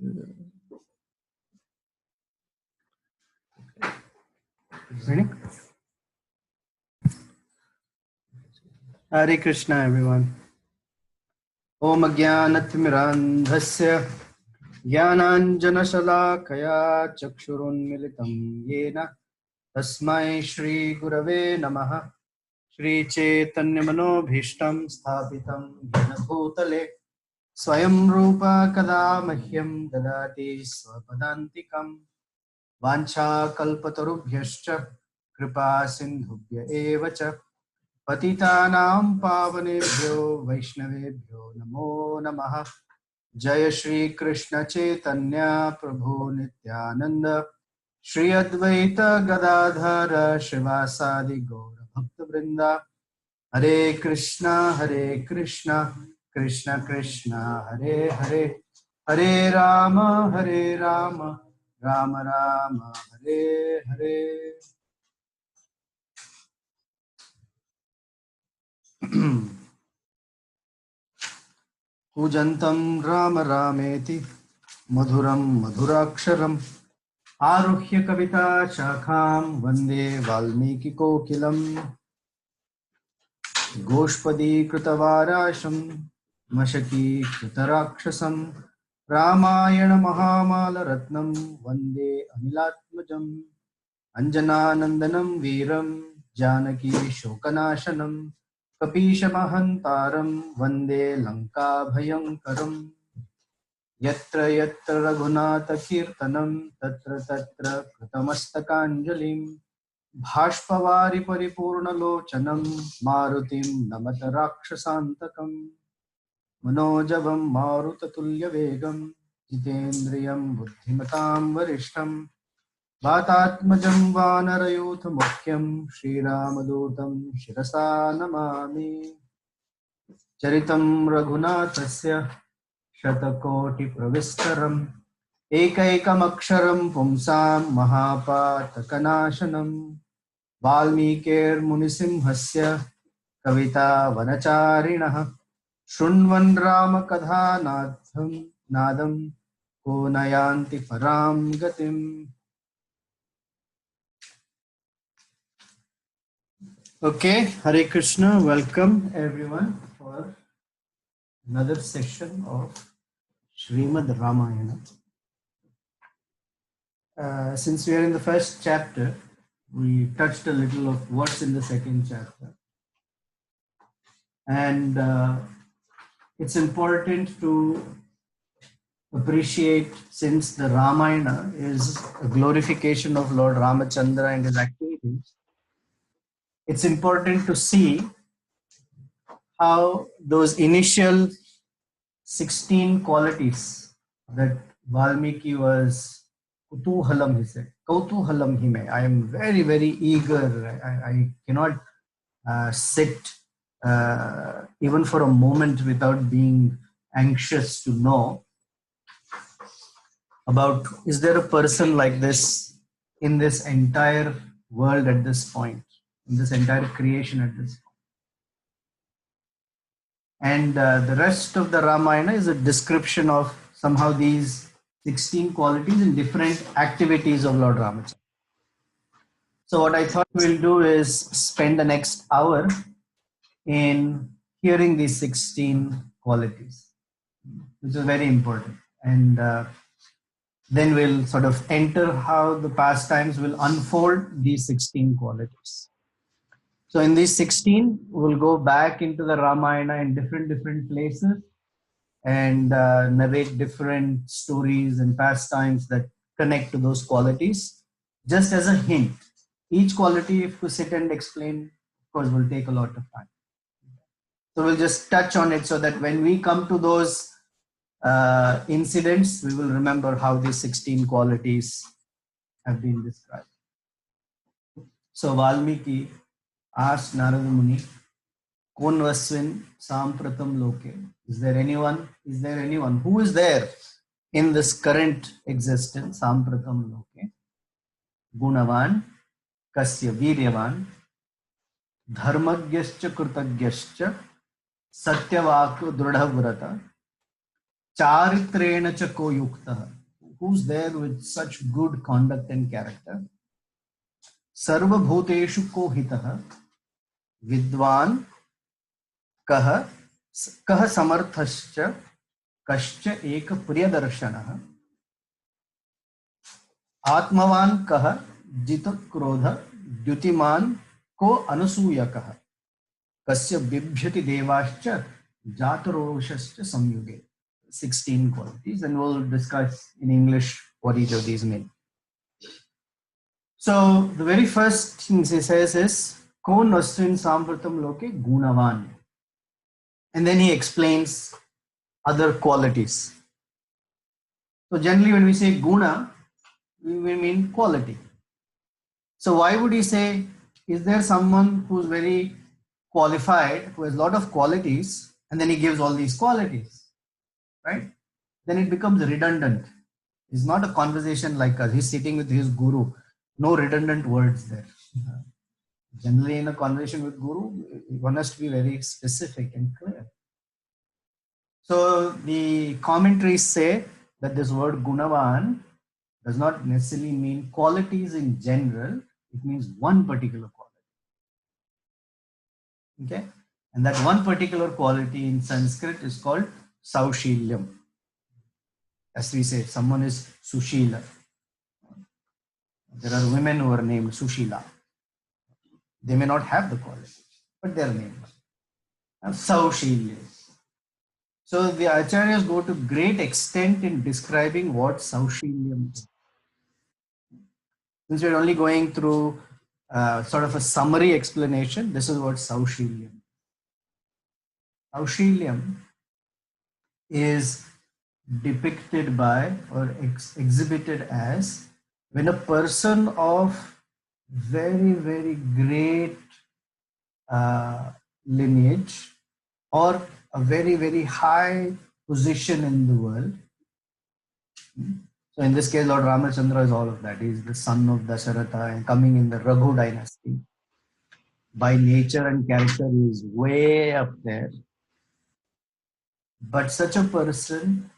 Ready? Hare Krishna, everyone. Om Ajnanatimirandhasya Jnananjanashalakaya Chakshurunmilitam Yena Tasmai Shri Gurave Namaha Shri Chaitanya Manobhishtam Sthapitam Yena Bhutale Swayam Rupa Kada Mahyam Dadati Swapadantikam Vancha Kalpatarubhyascha Kripa Sindhubhya Evacha पतितानां पावनेभ्यो वैष्णवेभ्यो नमो नमः। जय श्री कृष्ण चैतन्य प्रभु नित्यानंद श्री अद्वैत गदाधर शिवासादि गौर भक्त वृंदा। हरे कृष्णा कृष्ण कृष्ण हरे हरे, हरे राम राम राम हरे हरे। कूजन्तं राम रामेति मधुरं मधुराक्षरम् आरुह्य कविता शाखां वन्दे वाल्मीकिकोकिलम्। गोष्पदीकृतवाराशं मशकीकृतराक्षसं रामायण महामालरत्नं वन्दे अनिलात्मजम्। अंजनानन्दनं वीरं जानकी शोकनाशनं कपीशमहन्तारं वन्दे लङ्काभयङ्करम्। यत्र यत्र रघुनाथकीर्तनं तत्र तत्र कृतमस्तकाञ्जलिं भाष्पवारि परिपूर्णलोचनं मारुतिं नमत राक्षसान्तकम्। मनोजवं मारुततुल्यवेगं जितेन्द्रियं बुद्धिमतां वरिष्ठं वातात्मजं वानरयूथमुख्यं श्रीरामदूतं शिरसा नमामि। चरितं रघुनाथस्य शतकोटिप्रविस्तरम् एकैकमक्षरं पुंसां महापातकनाशनं वाल्मीकिर्मुनिसिंहस्य कवितावनचारिणः शृण्वन् रामकथानादं को न यान्ति परां गतिम्। Okay, Hare Krishna, welcome everyone for another session of Srimad Ramayana. Since we are in the first chapter, we touched a little of what's in the second chapter. And it's important to appreciate, since the Ramayana is a glorification of Lord Ramachandra and his activities, it's important to see how those initial 16 qualities that Valmiki was kutuhalam, he said. Kautuhalam hime. I am very, very eager. I cannot sit even for a moment without being anxious to know about, is there a person like this in this entire world at this point, in this entire creation at this point. And the rest of the Ramayana is a description of somehow these 16 qualities in different activities of Lord Ramachandra. So what I thought we'll do is spend the next hour in hearing these 16 qualities, which is very important. And then we'll sort of enter how the pastimes will unfold these 16 qualities. So in these 16, we'll go back into the Ramayana in different places and narrate different stories and pastimes that connect to those qualities. Just as a hint, each quality, if we sit and explain, of course, will take a lot of time. So we'll just touch on it so that when we come to those incidents, we will remember how these 16 qualities have been described. So Valmiki asked Narada Muni, Kon vasvin sampratam loke. Is there anyone? Who is there in this current existence? Sampratam loke. Gunavan, kasya viryavan, dharmagyascha krutagyascha, satyavaku drudhavrata, Charitrena cha ko yukta. Who's there with such good conduct and character? Sarva bhuteshu ko hitah. Vidwan कह कह समर्थश्च कश्च एक प्रियदर्शनः आत्मवान कह जित क्रोध द्युतिमान को अनुसूयकः कस्य बिभ्यति देवाश्च जातरोषश्च संयुगे. 16 qualities, and we'll discuss in English what each of these mean. So the very first thing he says is ko nasrin sampratam loke gunavan, and then he explains other qualities. So generally when we say guna, we mean quality. So why would he say, is there someone who's very qualified, who has a lot of qualities, and then he gives all these qualities, right? Then it becomes redundant. It's not a conversation like us. He's sitting with his guru. No redundant words there. Generally in a conversation with guru, one has to be very specific and clear. So the commentaries say that this word gunavan does not necessarily mean qualities in general. It means one particular quality. Okay, and that one particular quality in Sanskrit is called saushilyam. As we say, someone is sushila. There are women who are named Sushila. They may not have the quality, but they are named Saushilya. So the acharyas go to great extent in describing what Saushilyam is. Since we're only going through sort of a summary explanation, this is what Saushilyam. Saushilyam is depicted by or exhibited as when a person of very, very great lineage or a very, very high position in the world. So in this case, Lord Ramachandra is all of that. He is the son of Dasharatha and coming in the Raghu dynasty. By nature and character, he is way up there. But such a person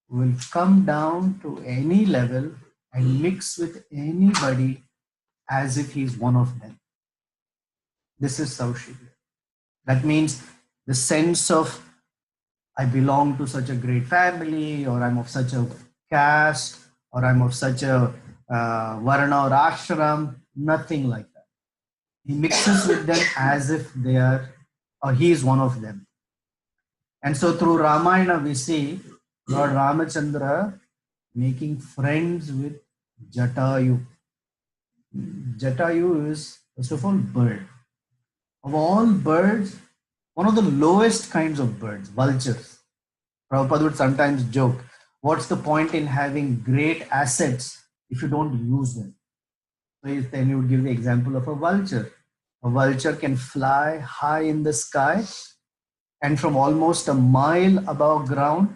will come down to any level and mix with anybody as if he is one of them. This is Saushilya. That means the sense of I belong to such a great family, or I'm of such a caste, or I'm of such a varna or ashram, nothing like that. He mixes with them as if they are, or he is one of them. And so through Ramayana, we see Lord Ramachandra making friends with Jatayu. Jatayu is, first of all, bird. Of all birds, one of the lowest kinds of birds, vultures. Prabhupada would sometimes joke, what's the point in having great assets if you don't use them? So then you would give the example of a vulture. A vulture can fly high in the sky and from almost a mile above ground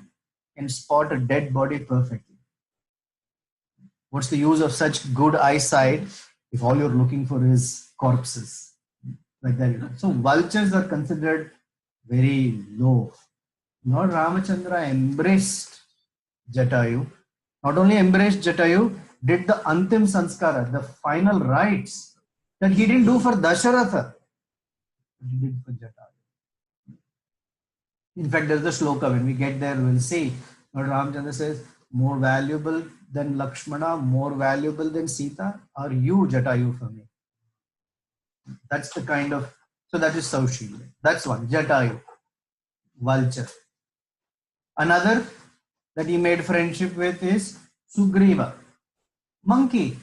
can spot a dead body perfectly. What's the use of such good eyesight if all you're looking for is corpses? Like that. So vultures are considered very low. Lord Ramachandra embraced Jatayu. Not only embraced Jatayu, did the Antim Sanskara, the final rites that he didn't do for Dasharatha, he did for Jatayu. In fact, there's the shloka. When we get there, we'll see. Lord Ramachandra says, more valuable than Lakshmana, more valuable than Sita, are you, Jatayu, for me? That's the kind of, so that is Saushilya. That's one, Jatayu, vulture. Another that he made friendship with is Sugriva, monkey.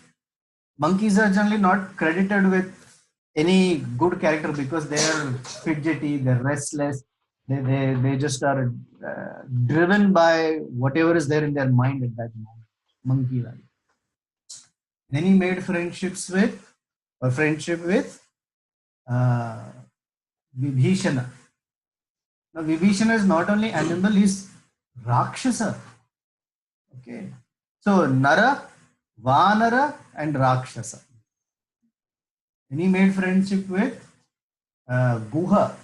Monkeys are generally not credited with any good character because they are fidgety, they're restless, they just are driven by whatever is there in their mind at that moment. Monkey like. Then he made friendship with Vibhishana. Now Vibhishana is not only animal, he's Rakshasa. Okay. So Nara, Vanara and Rakshasa. Then he made friendship with Guha.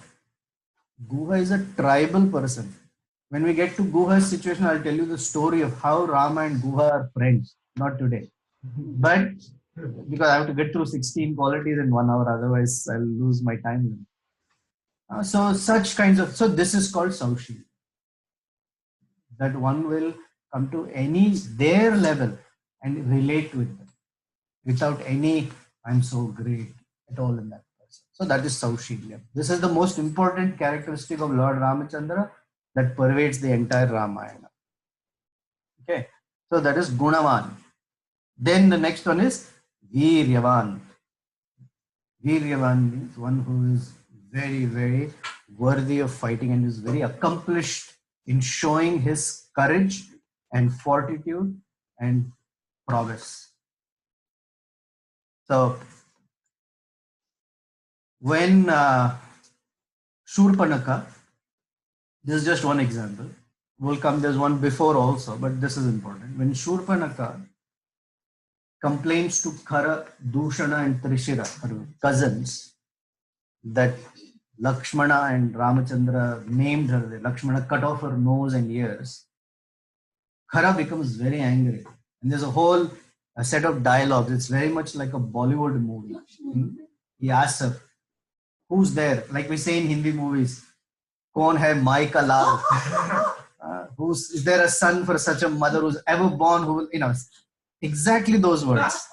Guha is a tribal person. When we get to Guha's situation, I'll tell you the story of how Rama and Guha are friends. Not today, but because I have to get through 16 qualities in 1 hour, otherwise I'll lose my time limit. So such kinds of, so this is called Saushi, that one will come to any their level and relate with them without any I'm so great at all in that person. So that is Saushilya. This is the most important characteristic of Lord Ramachandra that pervades the entire Ramayana. Okay, so that is Gunavan. Then the next one is Viryavan. Viryavan means one who is very, very worthy of fighting and is very accomplished in showing his courage and fortitude and prowess. So when Shurpanaka, this is just one example. Will come, there's one before also, but this is important. When Shurpanaka complains to Khara, Dushana, and Trishira, her cousins, that Lakshmana and Ramachandra named her, Lakshmana cut off her nose and ears, Khara becomes very angry. And there's a set of dialogues. It's very much like a Bollywood movie. He asks her, who's there? Like we say in Hindi movies, Kaun hai Mai ka lal? Is there a son for such a mother who's ever born who will, exactly those words.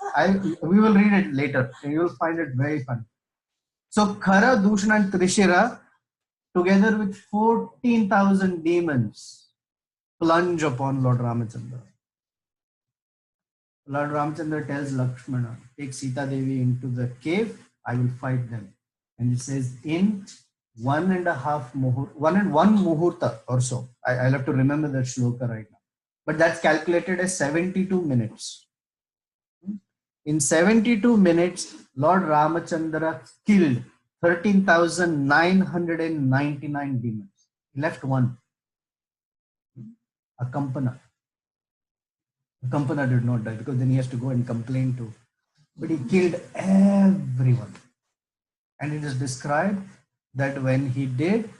We will read it later. You will find it very fun. So Khara, Dushana, and Trishira, together with 14,000 demons, plunge upon Lord Ramachandra. Lord Ramachandra tells Lakshmana, take Sita Devi into the cave, I will fight them. And it says in 1.5 muhurta or so. I'll have to remember that shloka right now. But that's calculated as 72 minutes. In 72 minutes, Lord Ramachandra killed 13,999 demons. He left one. Akampana. Akampana did not die because then he has to go and complain to. But he killed everyone. And it is described that when he did,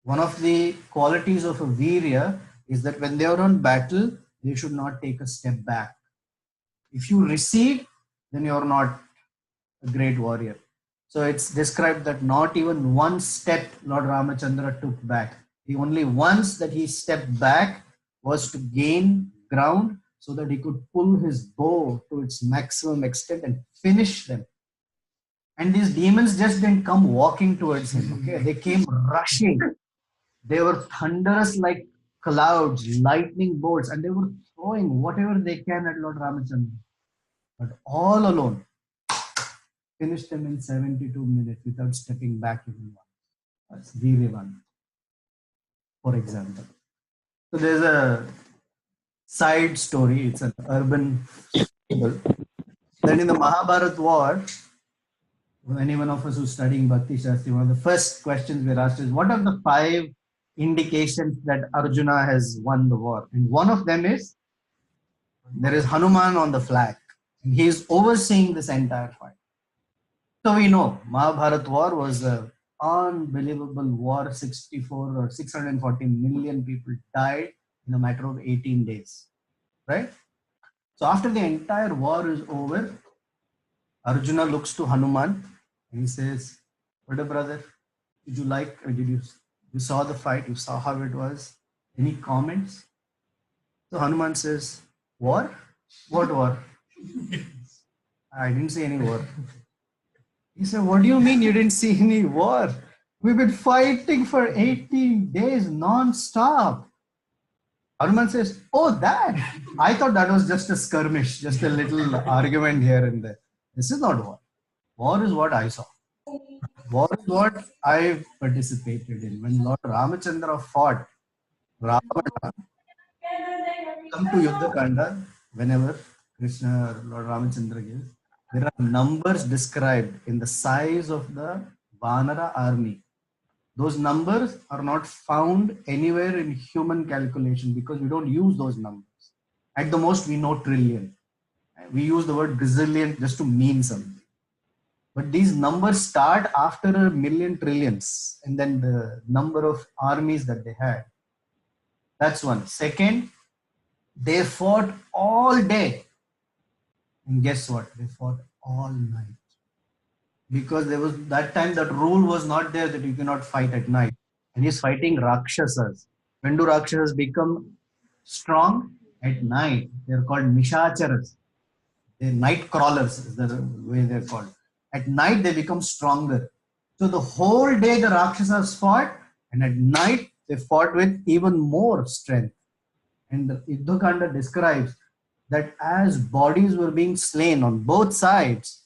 one of the qualities of a Virya is that when they are on battle, they should not take a step back. If you recede, then you are not a great warrior. So it's described that not even one step Lord Ramachandra took back. The only once that he stepped back was to gain ground so that he could pull his bow to its maximum extent and finish them. And these demons just didn't come walking towards him. Okay, they came rushing. They were thunderous like clouds, lightning bolts, and they were throwing whatever they can at Lord Ramachandra. But all alone, finished them in 72 minutes without stepping back even once. That's Viryavan, for example. So there's a side story. It's an urban fable. Then in the Mahabharata war, anyone of us who's studying Bhakti Shastri, one of the first questions we're asked is, what are the 5 indications that Arjuna has won the war? And one of them is, there is Hanuman on the flag. And he is overseeing this entire fight. So we know Mahabharata war was an unbelievable war. 64 or 640 million people died in a matter of 18 days. Right? So after the entire war is over, Arjuna looks to Hanuman and he says, "Brother, brother, did you like, or you saw the fight, you saw how it was? Any comments?" So Hanuman says, "War? What war?" "I didn't see any war." He said, "What do you mean you didn't see any war? We've been fighting for 18 days non-stop." Hanuman says, "Oh, that? I thought that was just a skirmish, just a little argument here and there. This is not war. War is what I saw. War is what I participated in. When Lord Ramachandra fought Ravana, come to Yuddha Kanda, whenever Krishna or Lord Ramachandra gives, there are numbers described in the size of the Vanara army. Those numbers are not found anywhere in human calculation because we don't use those numbers. At the most, we know trillion. We use the word gazillion just to mean something. But these numbers start after a million trillions, and then the number of armies that they had. That's one. Second, they fought all day. And guess what? They fought all night. Because there was that time that rule was not there that you cannot fight at night. And he's fighting Rakshasas. When do Rakshasas become strong? At night. They're called Nishacharas. They're night crawlers, is the way they're called. At night they become stronger. So the whole day the Rakshasas fought, and at night they fought with even more strength. And the Yuddhakanda describes that as bodies were being slain on both sides,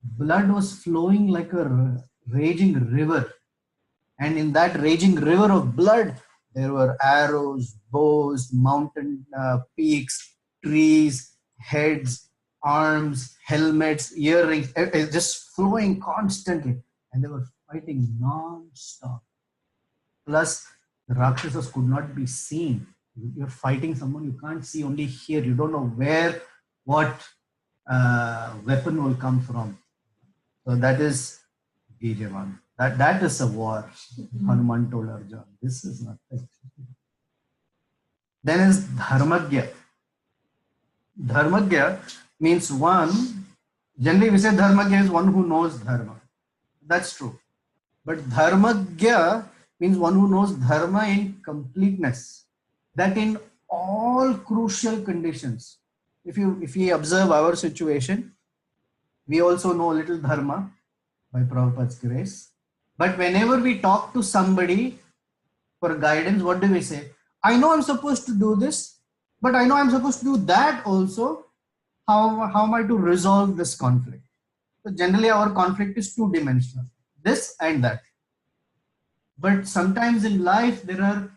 blood was flowing like a raging river. And in that raging river of blood, there were arrows, bows, mountain peaks, trees, heads, arms, helmets, earrings, just flowing constantly. And they were fighting non-stop. Plus, the Rakshasas could not be seen. You're fighting someone you can't see, only here. You don't know where, what weapon will come from. So that is Vijayavan. That is a war. Hanuman told Arjuna, this is nothing. Then is Dharmagya. Dharmagya means one, generally we say Dharmagya is one who knows Dharma. That's true. But Dharmagya means one who knows Dharma in completeness. That in all crucial conditions. If we observe our situation, we also know a little Dharma by Prabhupada's grace. But whenever we talk to somebody for guidance, what do we say? I know I'm supposed to do this, but I know I'm supposed to do that also. How am I to resolve this conflict? So generally our conflict is two-dimensional, this and that. But sometimes in life there are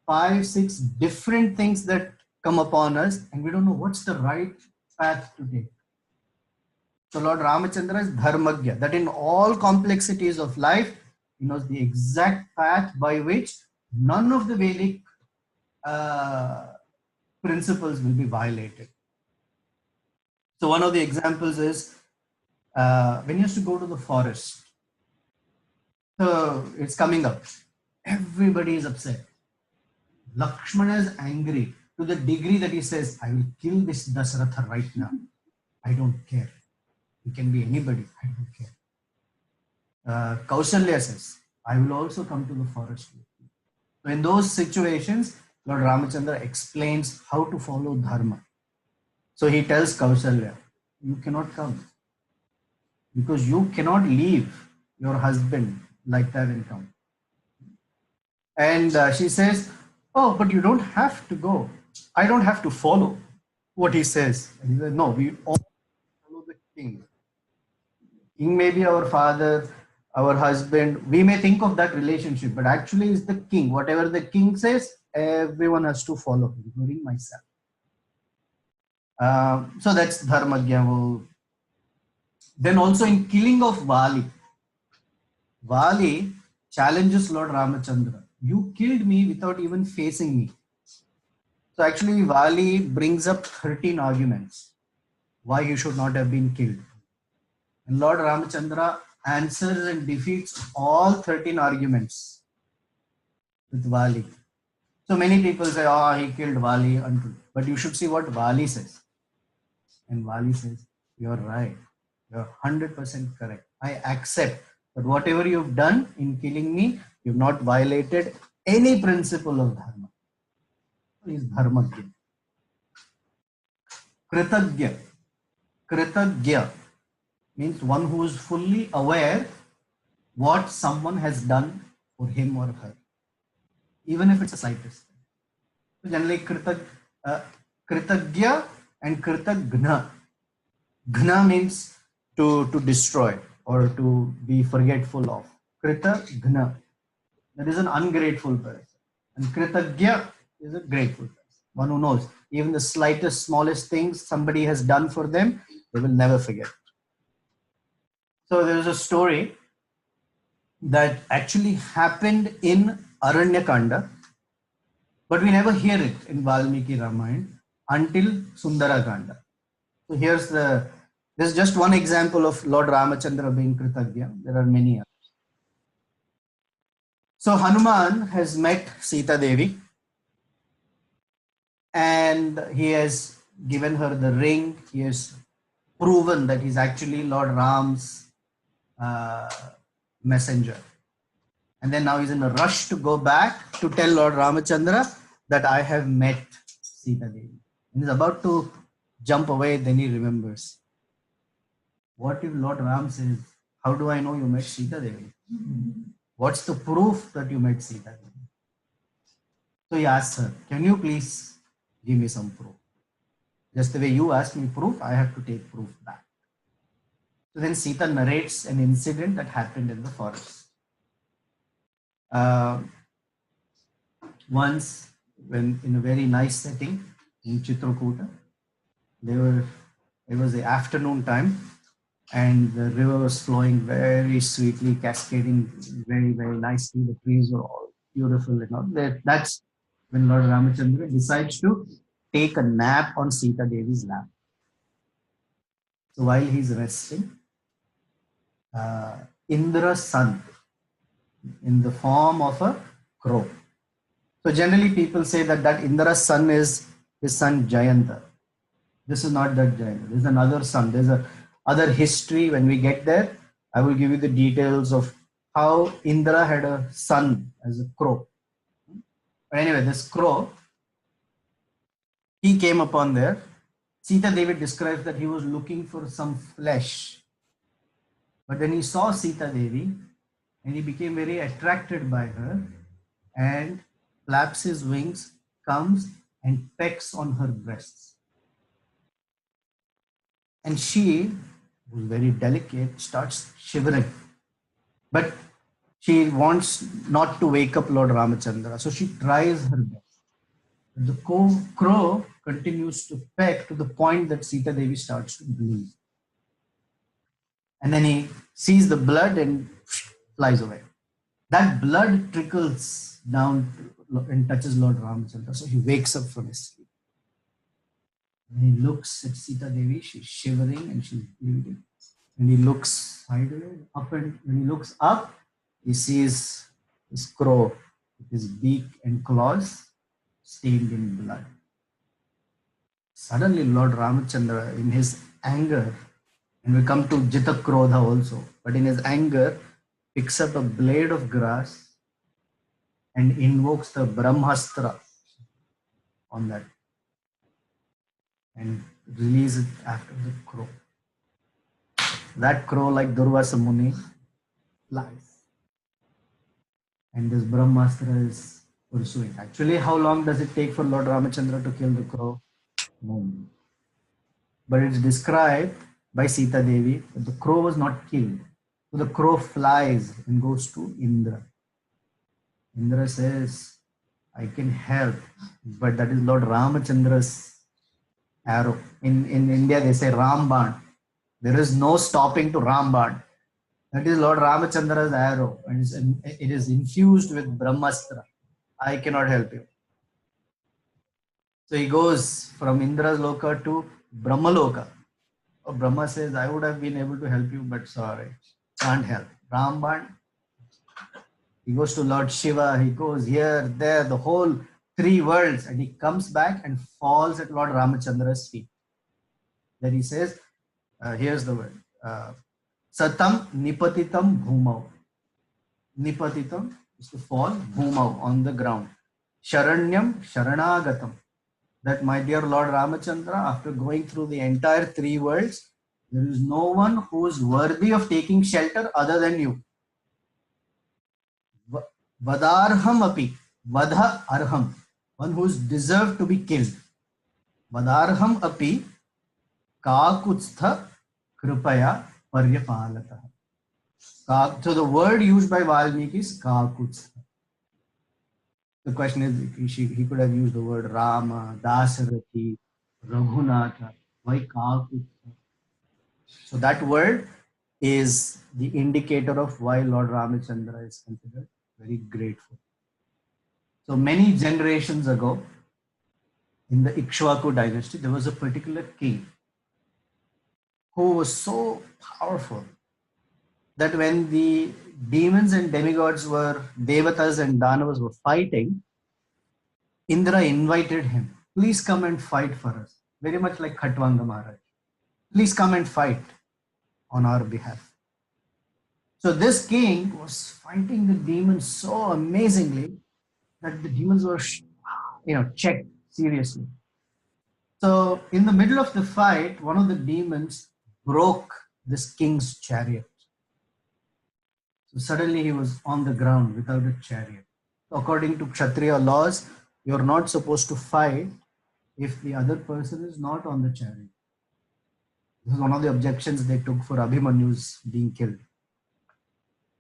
5, 6 different things that come upon us and we don't know what's the right path to take. So Lord Ramachandra is Dharmagya, that in all complexities of life, he knows the exact path by which none of the Vedic principles will be violated. So one of the examples is when he has to go to the forest. So it's coming up. Everybody is upset. Lakshmana is angry to the degree that he says, I will kill this Dasharatha right now. I don't care. It can be anybody. I don't care. Kausalya says, I will also come to the forest with you. So in those situations, Lord Ramachandra explains how to follow Dharma. So he tells Kausalya, you cannot come because you cannot leave your husband like that and come. And she says, oh, but you don't have to go. I don't have to follow what he says. And he says, no, we all follow the king. King may be our father, our husband. We may think of that relationship, but actually is the king. Whatever the king says, everyone has to follow, including myself. So that's Dharmagya. Then also in killing of Vali, Vali challenges Lord Ramachandra. You killed me without even facing me. So actually Vali brings up 13 arguments why you should not have been killed. And Lord Ramachandra answers and defeats all 13 arguments with Vali. So many people say, oh, he killed Vali. But you should see what Vali says. And Vali says, you're right. You're 100% correct. I accept that whatever you've done in killing me, you've not violated any principle of Dharma. Is Dharmagya. Kritagya. Kritagya means one who is fully aware what someone has done for him or her, even if it's the slightest. So generally Kritagya and Kritagna. Gna means to destroy or to be forgetful of. Kritagna, that is an ungrateful person. And Kritagya is a grateful person, one who knows even the slightest, smallest things somebody has done for them, they will never forget. So there is a story that actually happened in Aranyakanda, but we never hear it in Valmiki Ramayana until Sundarakanda. So there's just one example of Lord Ramachandra being Kritagya. There are many others. So Hanuman has met Sita Devi and he has given her the ring. He has proven that he's actually Lord Ram's uh, messenger. And then now he's in a rush to go back to tell Lord Ramachandra that I have met Sita Devi. And he's about to jump away, then he remembers. What if Lord Ram says, how do I know you met Sita Devi? What's the proof that you met Sita Devi? So he asks her, can you please give me some proof? Just the way you asked me proof, I have to take proof back. So then Sita narrates an incident that happened in the forest. Once, when in a very nice setting in Chitrakuta, it was the afternoon time, and the river was flowing very sweetly, cascading very, very nicely. The trees were all beautiful and all. That's when Lord Ramachandra decides to take a nap on Sita Devi's lap. So while he's resting, Indra's son, in the form of a crow. So generally people say that Indra's son is his son Jayanta. This is not that Jayanta. This is another son. There's a other history. When we get there, I will give you the details of how Indra had a son as a crow. But anyway, this crow, he came upon there. Sita Devi describes that he was looking for some flesh. But then he saw Sita Devi and he became very attracted by her and flaps his wings, comes and pecks on her breasts. And she, who's very delicate, starts shivering. But she wants not to wake up Lord Ramachandra. So she tries her best. The crow continues to peck to the point that Sita Devi starts to bleed. And then he sees the blood and flies away. That blood trickles down and touches Lord Ramachandra. So he wakes up from his sleep. When he looks at Sita Devi, she's shivering and she's bleeding. When he looks sideways, up, and when he looks up, he sees this crow with his beak and claws stained in blood. Suddenly, Lord Ramachandra, in his anger, and we come to Jita Krodha also, but in his anger, picks up a blade of grass and invokes the Brahmastra on that and release it after the crow. That crow, like Durvasa Muni, flies. And this Brahmastra is pursuing. Actually, how long does it take for Lord Ramachandra to kill the crow? No. But it's described by Sita Devi that the crow was not killed. So the crow flies and goes to Indra. Indra says, I can help, but that is Lord Ramachandra's arrow. In India, they say Ramban. There is no stopping to Ramban. That is Lord Ramachandra's arrow, and it is infused with Brahmastra. I cannot help you. So he goes from Indra's Loka to Brahmaloka. Oh, Brahma says, I would have been able to help you, but sorry, can't help. Ramban. He goes to Lord Shiva. He goes here, there, the whole 3 worlds, and he comes back and falls at Lord Ramachandra's feet. Then he says, here's the word. Satam nipatitam bhumau. Nipatitam is to fall, bhumau, on the ground. Sharanyam sharanagatam. That my dear Lord Ramachandra, after going through the entire 3 worlds, there is no one who is worthy of taking shelter other than you. Vadarham api. Vadha arham. One who is deserved to be killed. Vadarham api kakutstha kripaya paryapalata. So the word used by Valmiki is kakutstha. The question is, he could have used the word Rama, Dasarathi, Raghunatha. Why kakutstha? So that word is the indicator of why Lord Ramachandra is considered very grateful. So many generations ago, in the Ikshvaku dynasty, there was a particular king who was so powerful that when the demons and demigods were, Devatas and Danavas were fighting, Indra invited him please come and fight for us. Very much like Khatwanga Maharaj. Please come and fight on our behalf. So this king was fighting the demons so amazingly that the demons were, checked seriously. So in the middle of the fight, one of the demons broke this king's chariot. So suddenly he was on the ground without a chariot. According to Kshatriya laws, you're not supposed to fight if the other person is not on the chariot. This is one of the objections they took for Abhimanyu's being killed.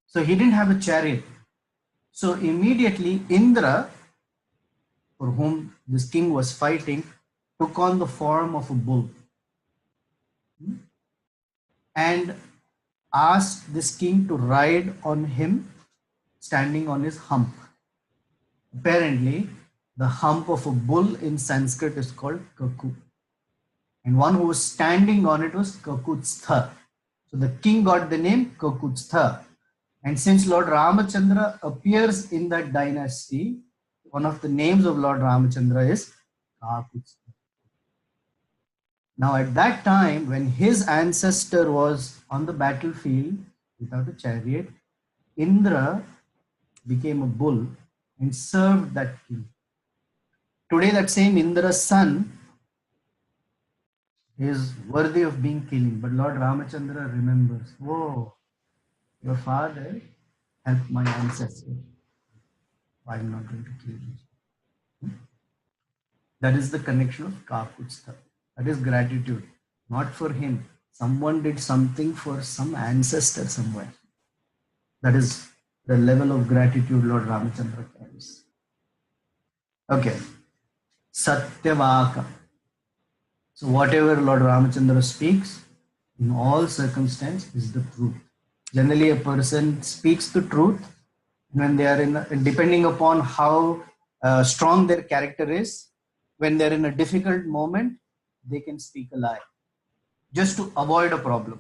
So he didn't have a chariot. So immediately Indra, for whom this king was fighting, took on the form of a bull and asked this king to ride on him standing on his hump. Apparently, the hump of a bull in Sanskrit is called kaku. And one who was standing on it was Kakutstha. So the king got the name Kakutstha. And since Lord Ramachandra appears in that dynasty, one of the names of Lord Ramachandra is Kakutstha. Now at that time, when his ancestor was on the battlefield without a chariot, Indra became a bull and served that king. Today that same Indra's son is worthy of being killed, but Lord Ramachandra remembers, oh, your father helped my ancestor. I'm not going to kill you. That is the connection of Kakutstha. That is gratitude, not for him. Someone did something for some ancestor somewhere. That is the level of gratitude Lord Ramachandra carries. Okay. Satyavaka. So whatever Lord Ramachandra speaks, in all circumstances, is the truth. Generally, a person speaks the truth when they are depending upon how strong their character is, when they're in a difficult moment, they can speak a lie just to avoid a problem.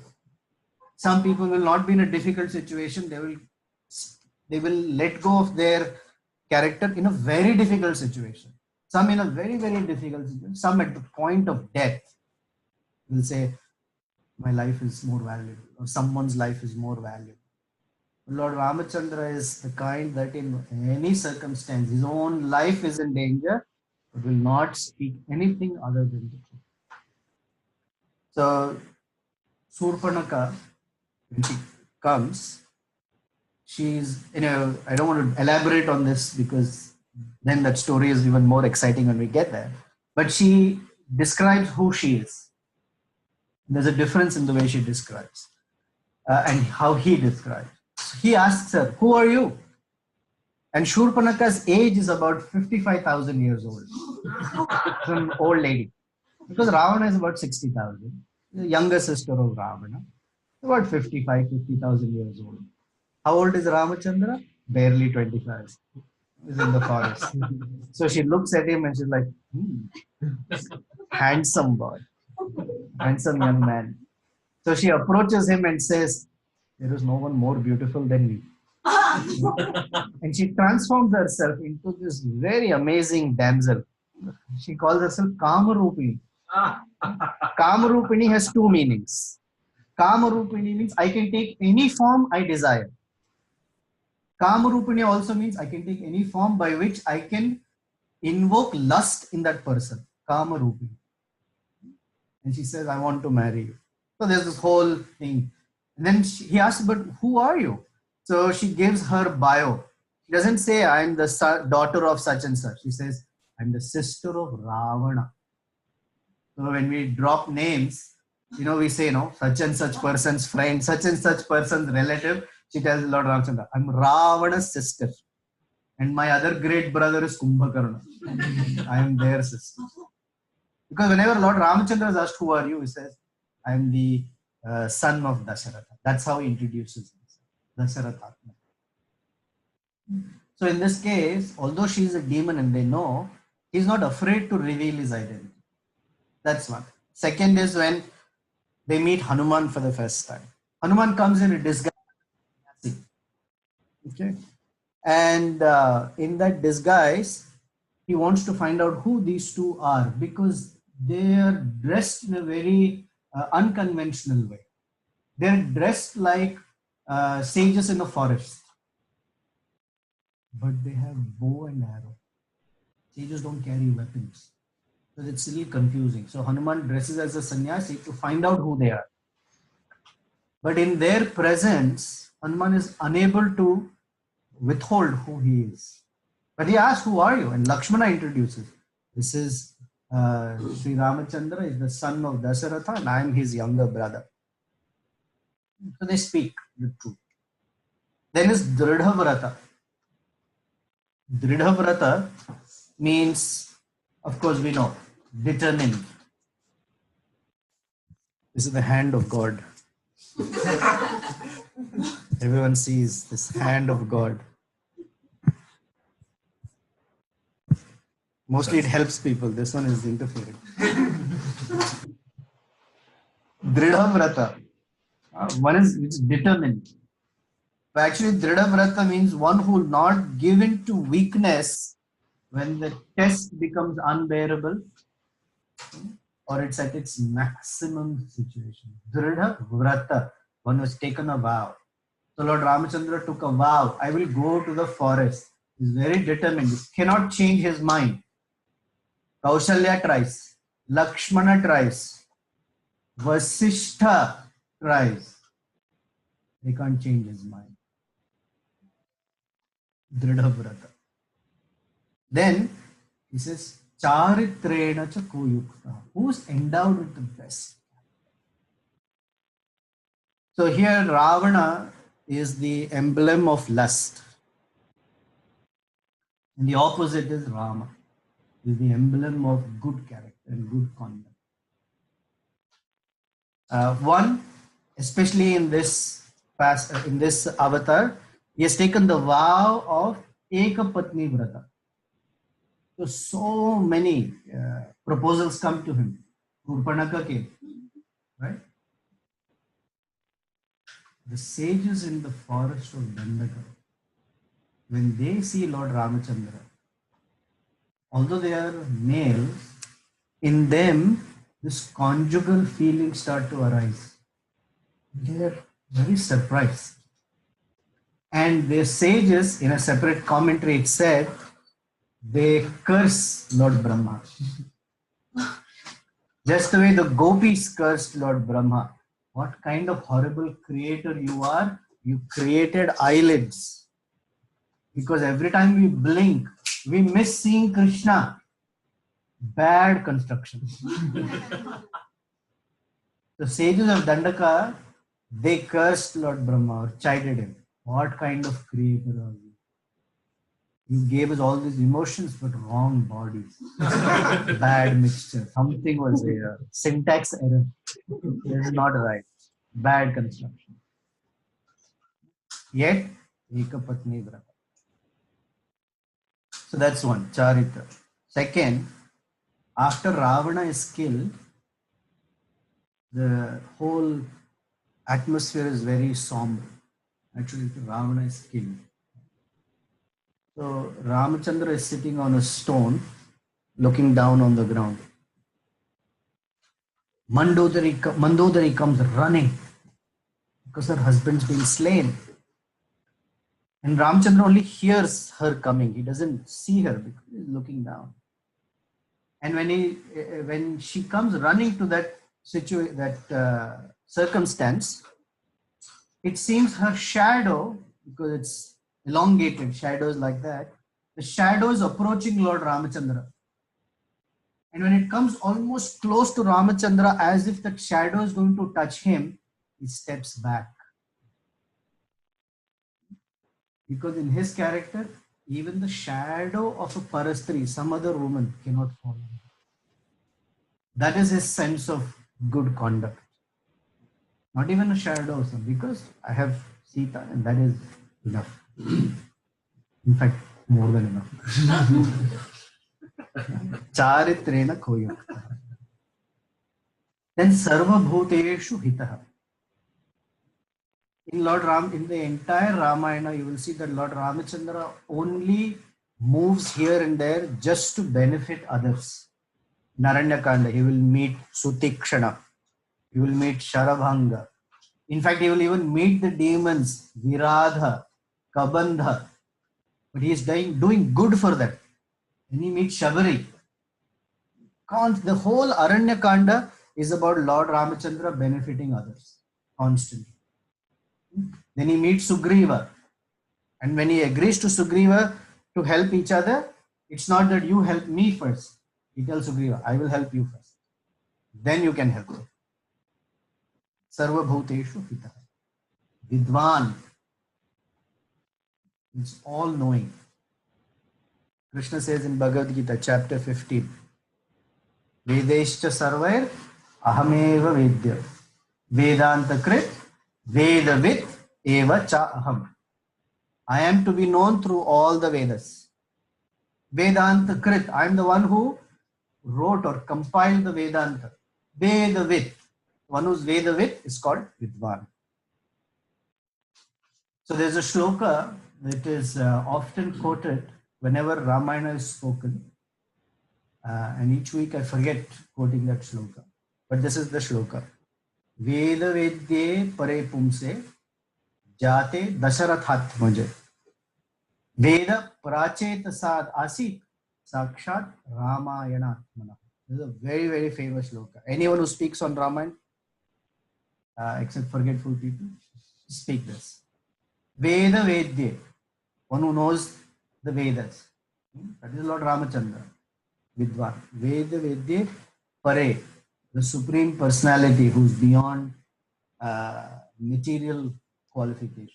Some people will not be in a difficult situation. They will let go of their character in a very difficult situation. Some in a very, very difficult situation. Some at the point of death will say, my life is more valuable, or someone's life is more valuable. Lord Ramachandra is the kind that in any circumstance, his own life is in danger, but will not speak anything other than the truth. So, Surpanaka, when she comes, she's, I don't want to elaborate on this because then that story is even more exciting when we get there. But she describes who she is. There's a difference in the way she describes and how he describes. So he asks her, who are you? And Shurpanaka's age is about 55,000 years old. It's an old lady. Because Ravana is about 60,000. The younger sister of Ravana. About 50,000 years old. How old is Ramachandra? Barely 25. He's in the forest. So she looks at him and she's like, handsome boy. Handsome young man. So she approaches him and says, there is no one more beautiful than me. And she transforms herself into this very amazing damsel. She calls herself Kamarupini. Kamarupini has two meanings. Kamarupini means I can take any form I desire. Kamarupini also means I can take any form by which I can invoke lust in that person. Kamarupini. And she says, I want to marry you. So there's this whole thing. And then he asks, but who are you? So she gives her bio. She doesn't say, I'm the daughter of such and such. She says, I'm the sister of Ravana. So when we drop names, we say, such and such person's friend, such and such person's relative. She tells Lord Ramachandra, I'm Ravana's sister. And my other great brother is Kumbhakarna. I am their sister. Because whenever Lord Ramachandra is asked, who are you? He says, I am the son of Dasharatha. That's how he introduces himself. Dasharatha. So in this case, although she is a demon and they know, he's not afraid to reveal his identity. That's one. Second is when they meet Hanuman for the first time. Hanuman comes in a disguise. Okay. And in that disguise, he wants to find out who these two are because they are dressed in a very unconventional way. They're dressed like sages in a forest, but they have bow and arrow. Sages don't carry weapons. So it's a little confusing. So Hanuman dresses as a sannyasi to find out who they are. But in their presence, Hanuman is unable to withhold who he is. But he asks, "Who are you?" And Lakshmana introduces, "This is Sri Ramachandra, is the son of Dasaratha, and I am his younger brother." So they speak the truth. Then is Dridhavrata. Dridhavrata means, of course, we know, determined. This is the hand of God. Everyone sees this hand of God. Mostly it helps people. This one is interfering. Dridhavrata. One is determined. But actually, Dridhavrata means one who will not give in to weakness when the test becomes unbearable or it's at its maximum situation. Dridhavrata. One was taken a vow. So Lord Ramachandra took a vow. I will go to the forest. He's very determined. He cannot change his mind. Kaushalya tries. Lakshmana tries. Vasishtha tries. They can't change his mind. Dridhavrata. Then he says, Charitrena cha kuyukta. Who's endowed with the best? So here Ravana is the emblem of lust. And the opposite is Rama. He is the emblem of good character and good conduct. One, especially in this avatar, he has taken the vow of Ekapatni Vrata. So many proposals come to him. Urpanaka came, right? The sages in the forest of Dandaka, when they see Lord Ramachandra, although they are males, in them this conjugal feelings start to arise. They are very surprised. And the sages, in a separate commentary, it said, they curse Lord Brahma. Just the way the gopis cursed Lord Brahma. What kind of horrible creator you are? You created eyelids. Because every time we blink, we miss seeing Krishna. Bad construction. The sages of Dandaka, they cursed Lord Brahma or chided him. What kind of creator are you? You gave us all these emotions, but wrong bodies. Bad mixture. Something was there. Syntax error. This is not right. Bad construction. Yet, Ekapatni Vrata. So that's one, Charitra. Second, after Ravana is killed, the whole atmosphere is very somber. Actually, Ravana is killed. So Ramachandra is sitting on a stone, looking down on the ground. Mandodari comes running because her husband's been slain. And Ramachandra only hears her coming. He doesn't see her because he's looking down. And when she comes running to that circumstance, it seems her shadow, because it's elongated shadows like that, the shadow is approaching Lord Ramachandra. And when it comes almost close to Ramachandra, as if that shadow is going to touch him, he steps back. Because in his character, even the shadow of a parastri, some other woman, cannot follow. That is his sense of good conduct. Not even a shadow of some, because I have Sita and that is enough. In fact, more than enough. Charitrena koyukta. Then sarva bhuteshu hitaha. In the entire Ramayana, you will see that Lord Ramachandra only moves here and there just to benefit others. Naranyakanda, he will meet Sutikshana, he will meet Sharabhanga. In fact, he will even meet the demons, Viradha, Kabandha, but he is doing good for them. Then he meets Shabari. The whole Aranyakanda is about Lord Ramachandra benefiting others constantly. Then he meets Sugriva. And when he agrees to Sugriva to help each other, it's not that you help me first. He tells Sugriva, I will help you first. Then you can help me. Sarva Bhuteshu Hita. Vidwan is all knowing. Krishna says in Bhagavad Gita, chapter 15, Vedeshcha Sarvair Ahameva Vedya. Vedanta Krit Vedavit Eva Cha Aham. I am to be known through all the Vedas. Vedanta Krit, I am the one who wrote or compiled the Vedanta. Vedavit, one who's Vedavit is called Vidwan. So there's a shloka that is often quoted whenever Ramayana is spoken. And each week I forget quoting that shloka. But this is the shloka. Veda Vedye Pare Pumse Jate Dasharathatmaje. Veda Prachet Sad Asit Sakshat Ramayana Atmana. This is a very, very famous shloka. Anyone who speaks on Ramayana, except forgetful people, speak this. Veda Vedye, one who knows the Vedas. That is Lord Ramachandra. Vidwan. Veda Vedye Pare, the Supreme Personality who is beyond material qualifications.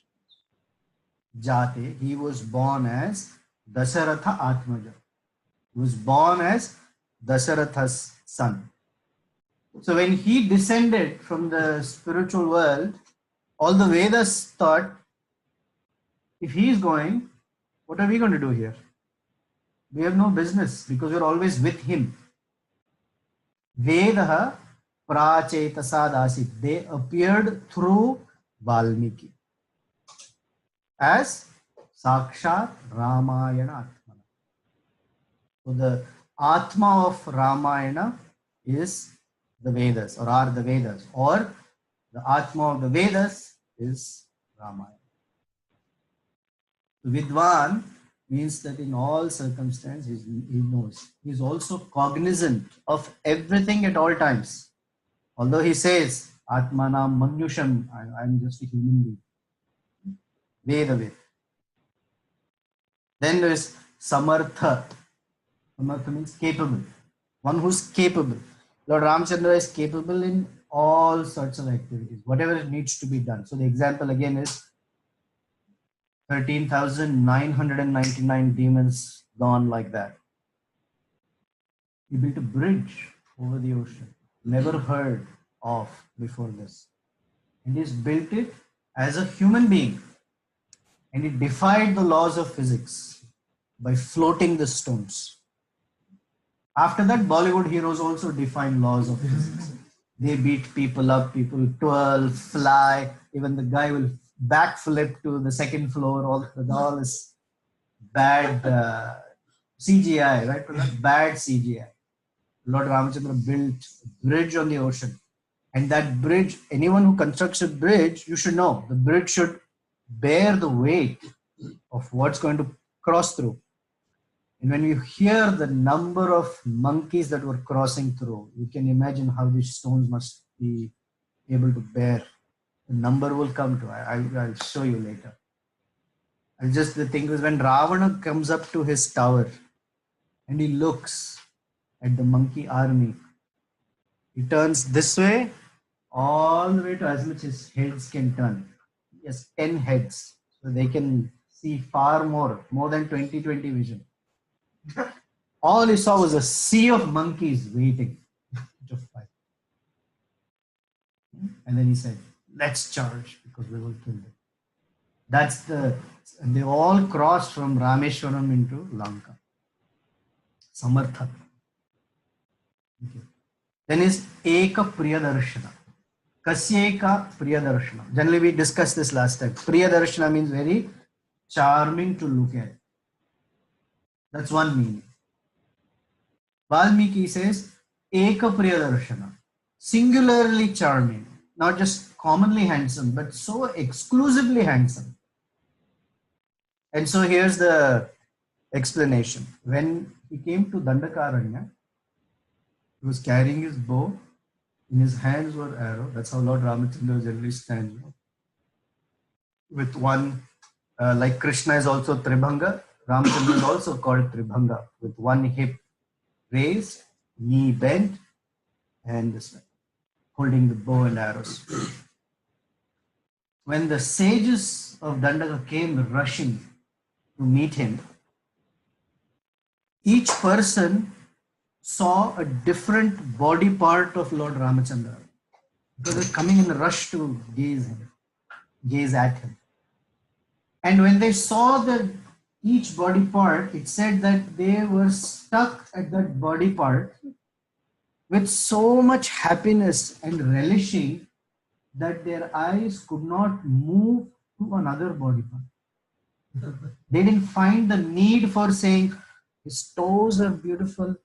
Jate, he was born as Dasharatha Atmaja. He was born as Dasharatha's son. So when he descended from the spiritual world, all the Vedas thought, if he is going, what are we going to do here? We have no business because we're always with him. Vedaha prachetasad asit. They appeared through Valmiki as Sakshat Ramayana Atmana. So the Atma of Ramayana is the Vedas or are the Vedas, or the Atma of the Vedas is Ramayana. Vidwan means that in all circumstances he knows. He is also cognizant of everything at all times. Although he says, Atmanam Manyusham, I am just a human being. Vedavid. Then there is Samartha. Samartha means capable. One who's capable. Lord Ramachandra is capable in all sorts of activities, whatever needs to be done. So the example again is 13,999 demons gone like that. He built a bridge over the ocean, never heard of before this. And he's built it as a human being. And he defied the laws of physics by floating the stones. After that, Bollywood heroes also define laws of physics. They beat people up, people twirl, fly, even the guy will backflip to the second floor. All is bad CGI, right? Bad CGI. Lord Ramachandra built a bridge on the ocean. And that bridge, anyone who constructs a bridge, you should know, the bridge should bear the weight of what's going to cross through. And when you hear the number of monkeys that were crossing through, you can imagine how these stones must be able to bear. The number will come to. I'll show you later. And just the thing is, when Ravana comes up to his tower and he looks at the monkey army, he turns this way all the way to as much as heads can turn. He has 10 heads, so they can see far more than 20/20 vision. All he saw was a sea of monkeys waiting to fight. And then he said, let's charge because we will kill them. And they all crossed from Rameshwaram into Lanka. Samartha. Okay. Then is Eka Priyadarshana. Kasyeka Priyadarshana. Generally we discussed this last time. Priyadarshana means very charming to look at. That's one meaning. Valmiki says, Eka Priyadarshana, singularly charming, not just commonly handsome, but so exclusively handsome. And so here's the explanation. When he came to Dandakaranya, he was carrying his bow, in his hands were arrow. That's how Lord Ramachandra generally stands. With one, like Krishna is also Tribhanga, Ramachandra is also called Tribhanga, with one hip raised, knee bent, and this way, holding the bow and arrows. When the sages of Dandaka came rushing to meet him, each person saw a different body part of Lord Ramachandra. They were coming in a rush to gaze at him. And when they saw each body part, it said that they were stuck at that body part with so much happiness and relishing that their eyes could not move to another body part. They didn't find the need for saying, his toes are beautiful,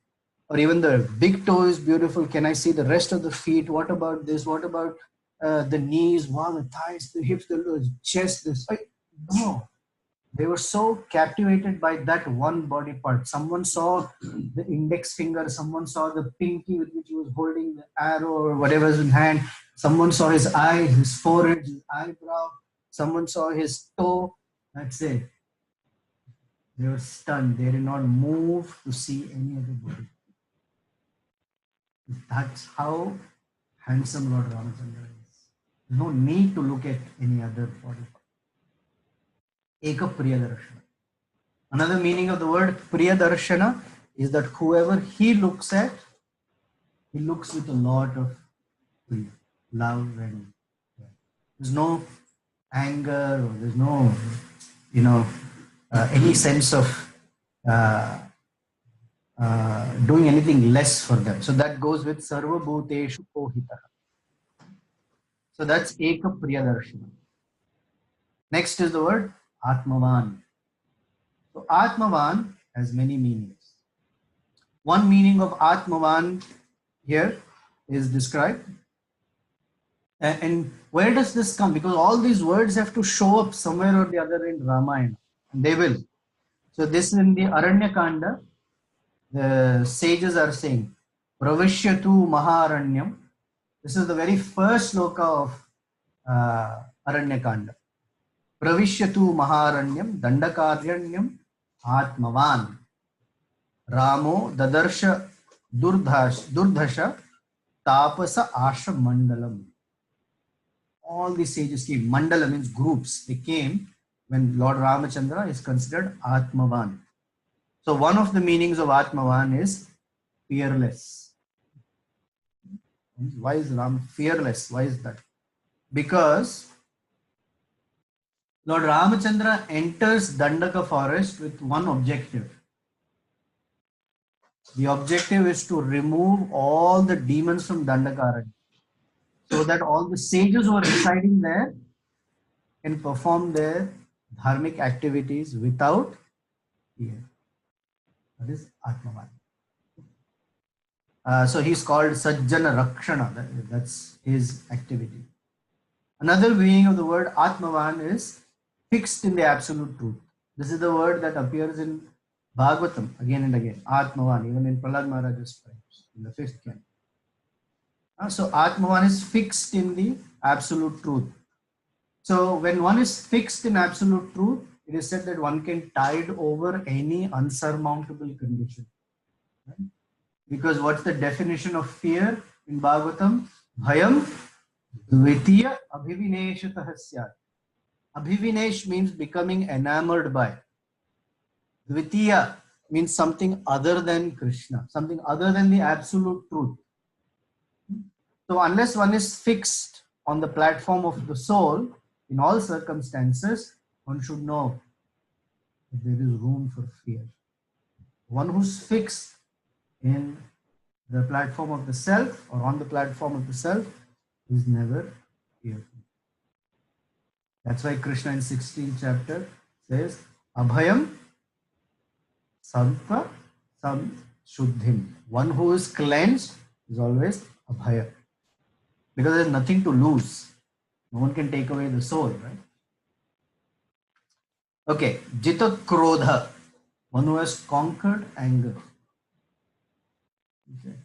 or even the big toe is beautiful. Can I see the rest of the feet? What about this? What about the knees? Wow, the thighs, the hips, the chest. This. No. They were so captivated by that one body part. Someone saw the index finger, someone saw the pinky with which he was holding the arrow or whatever is in hand. Someone saw his eye, his forehead, his eyebrow. Someone saw his toe. That's it. They were stunned. They did not move to see any other body. That's how handsome Lord Ramachandra is. There's no need to look at any other body part. Eka Priyadarshana. Another meaning of the word Priyadarshana is that whoever he looks at, he looks with a lot of love, and there's no anger, or there's no, any sense of doing anything less for them. So that goes with Sarva Bhuteshu Kohita. So that's Eka Priyadarshana. Next is the word Atmavan. So Atmavan has many meanings. One meaning of Atmavan here is described. And where does this come? Because all these words have to show up somewhere or the other in Ramayana. And they will. So this is in the Aranya Kanda. The sages are saying, Pravishyatu Maharanyam. This is the very first sloka of Aranya Kanda. Pravishyatu Maharanyam Dandakaryanyam Atmavan. Ramo Dadarsha Durdhasha Tapasa Asha Mandalam. All the sages came. Mandala means groups. They came when Lord Ramachandra is considered Atmavan. So one of the meanings of Atmavan is fearless. Why is Ram fearless? Why is that? Because Lord Ramachandra enters Dandaka forest with one objective. The objective is to remove all the demons from Dandakaranya, so that all the sages who are residing there can perform their dharmic activities without fear. That is Atmavan. So he's called Sajjana Rakshana. That's his activity. Another meaning of the word Atmavan is fixed in the absolute truth. This is the word that appears in Bhagavatam again and again. Atmavan, even in Prahlad Maharaj's times, in the 5th canto. So Atmavan is fixed in the absolute truth. So when one is fixed in absolute truth, it is said that one can tide over any unsurmountable condition. Right? Because what's the definition of fear in Bhagavatam? Bhayam dvitiya abhivineshataha syat. Abhivinesh means becoming enamored by. Dvitiya means something other than Krishna, something other than the absolute truth. So unless one is fixed on the platform of the soul, in all circumstances, one should know that there is room for fear. One who's fixed in the platform of the self or on the platform of the self is never fearful. That's why Krishna in 16th chapter says, Abhayam Sattva, Shuddhim. One who is cleansed is always Abhaya. Because there's nothing to lose. No one can take away the soul, right? Okay, Jita Krodha. One who has conquered anger. Okay.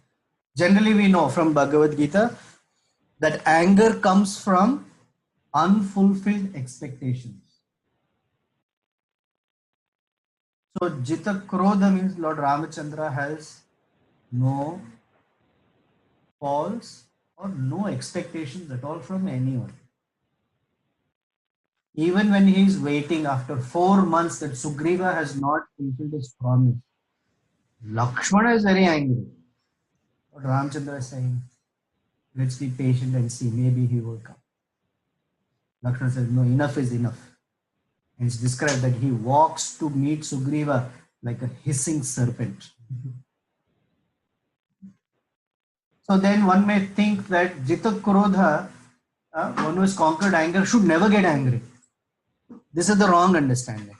Generally, we know from Bhagavad Gita that anger comes from unfulfilled expectations. So, Jita Krodha means Lord Ramachandra has no false or no expectations at all from anyone. Even when he is waiting after 4 months that Sugriva has not fulfilled his promise, Lakshmana is very angry. But Ramchandra is saying, let's be patient and see, maybe he will come. Lakshmana says, no, enough is enough. And it's described that he walks to meet Sugriva like a hissing serpent. So then one may think that Jita Krodha, one who has conquered anger, should never get angry. This is the wrong understanding.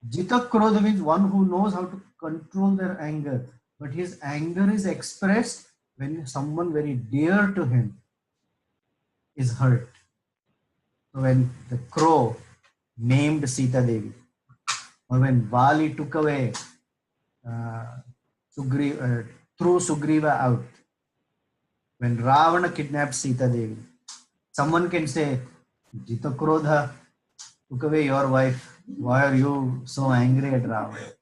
Jita Krodha means one who knows how to control their anger, but his anger is expressed when someone very dear to him is hurt. So when the crow named Sita Devi, or when Vali took away threw Sugriva out, when Ravana kidnapped Sita Devi, someone can say, Jita Krodha took away your wife. Why are you so angry at Ravana?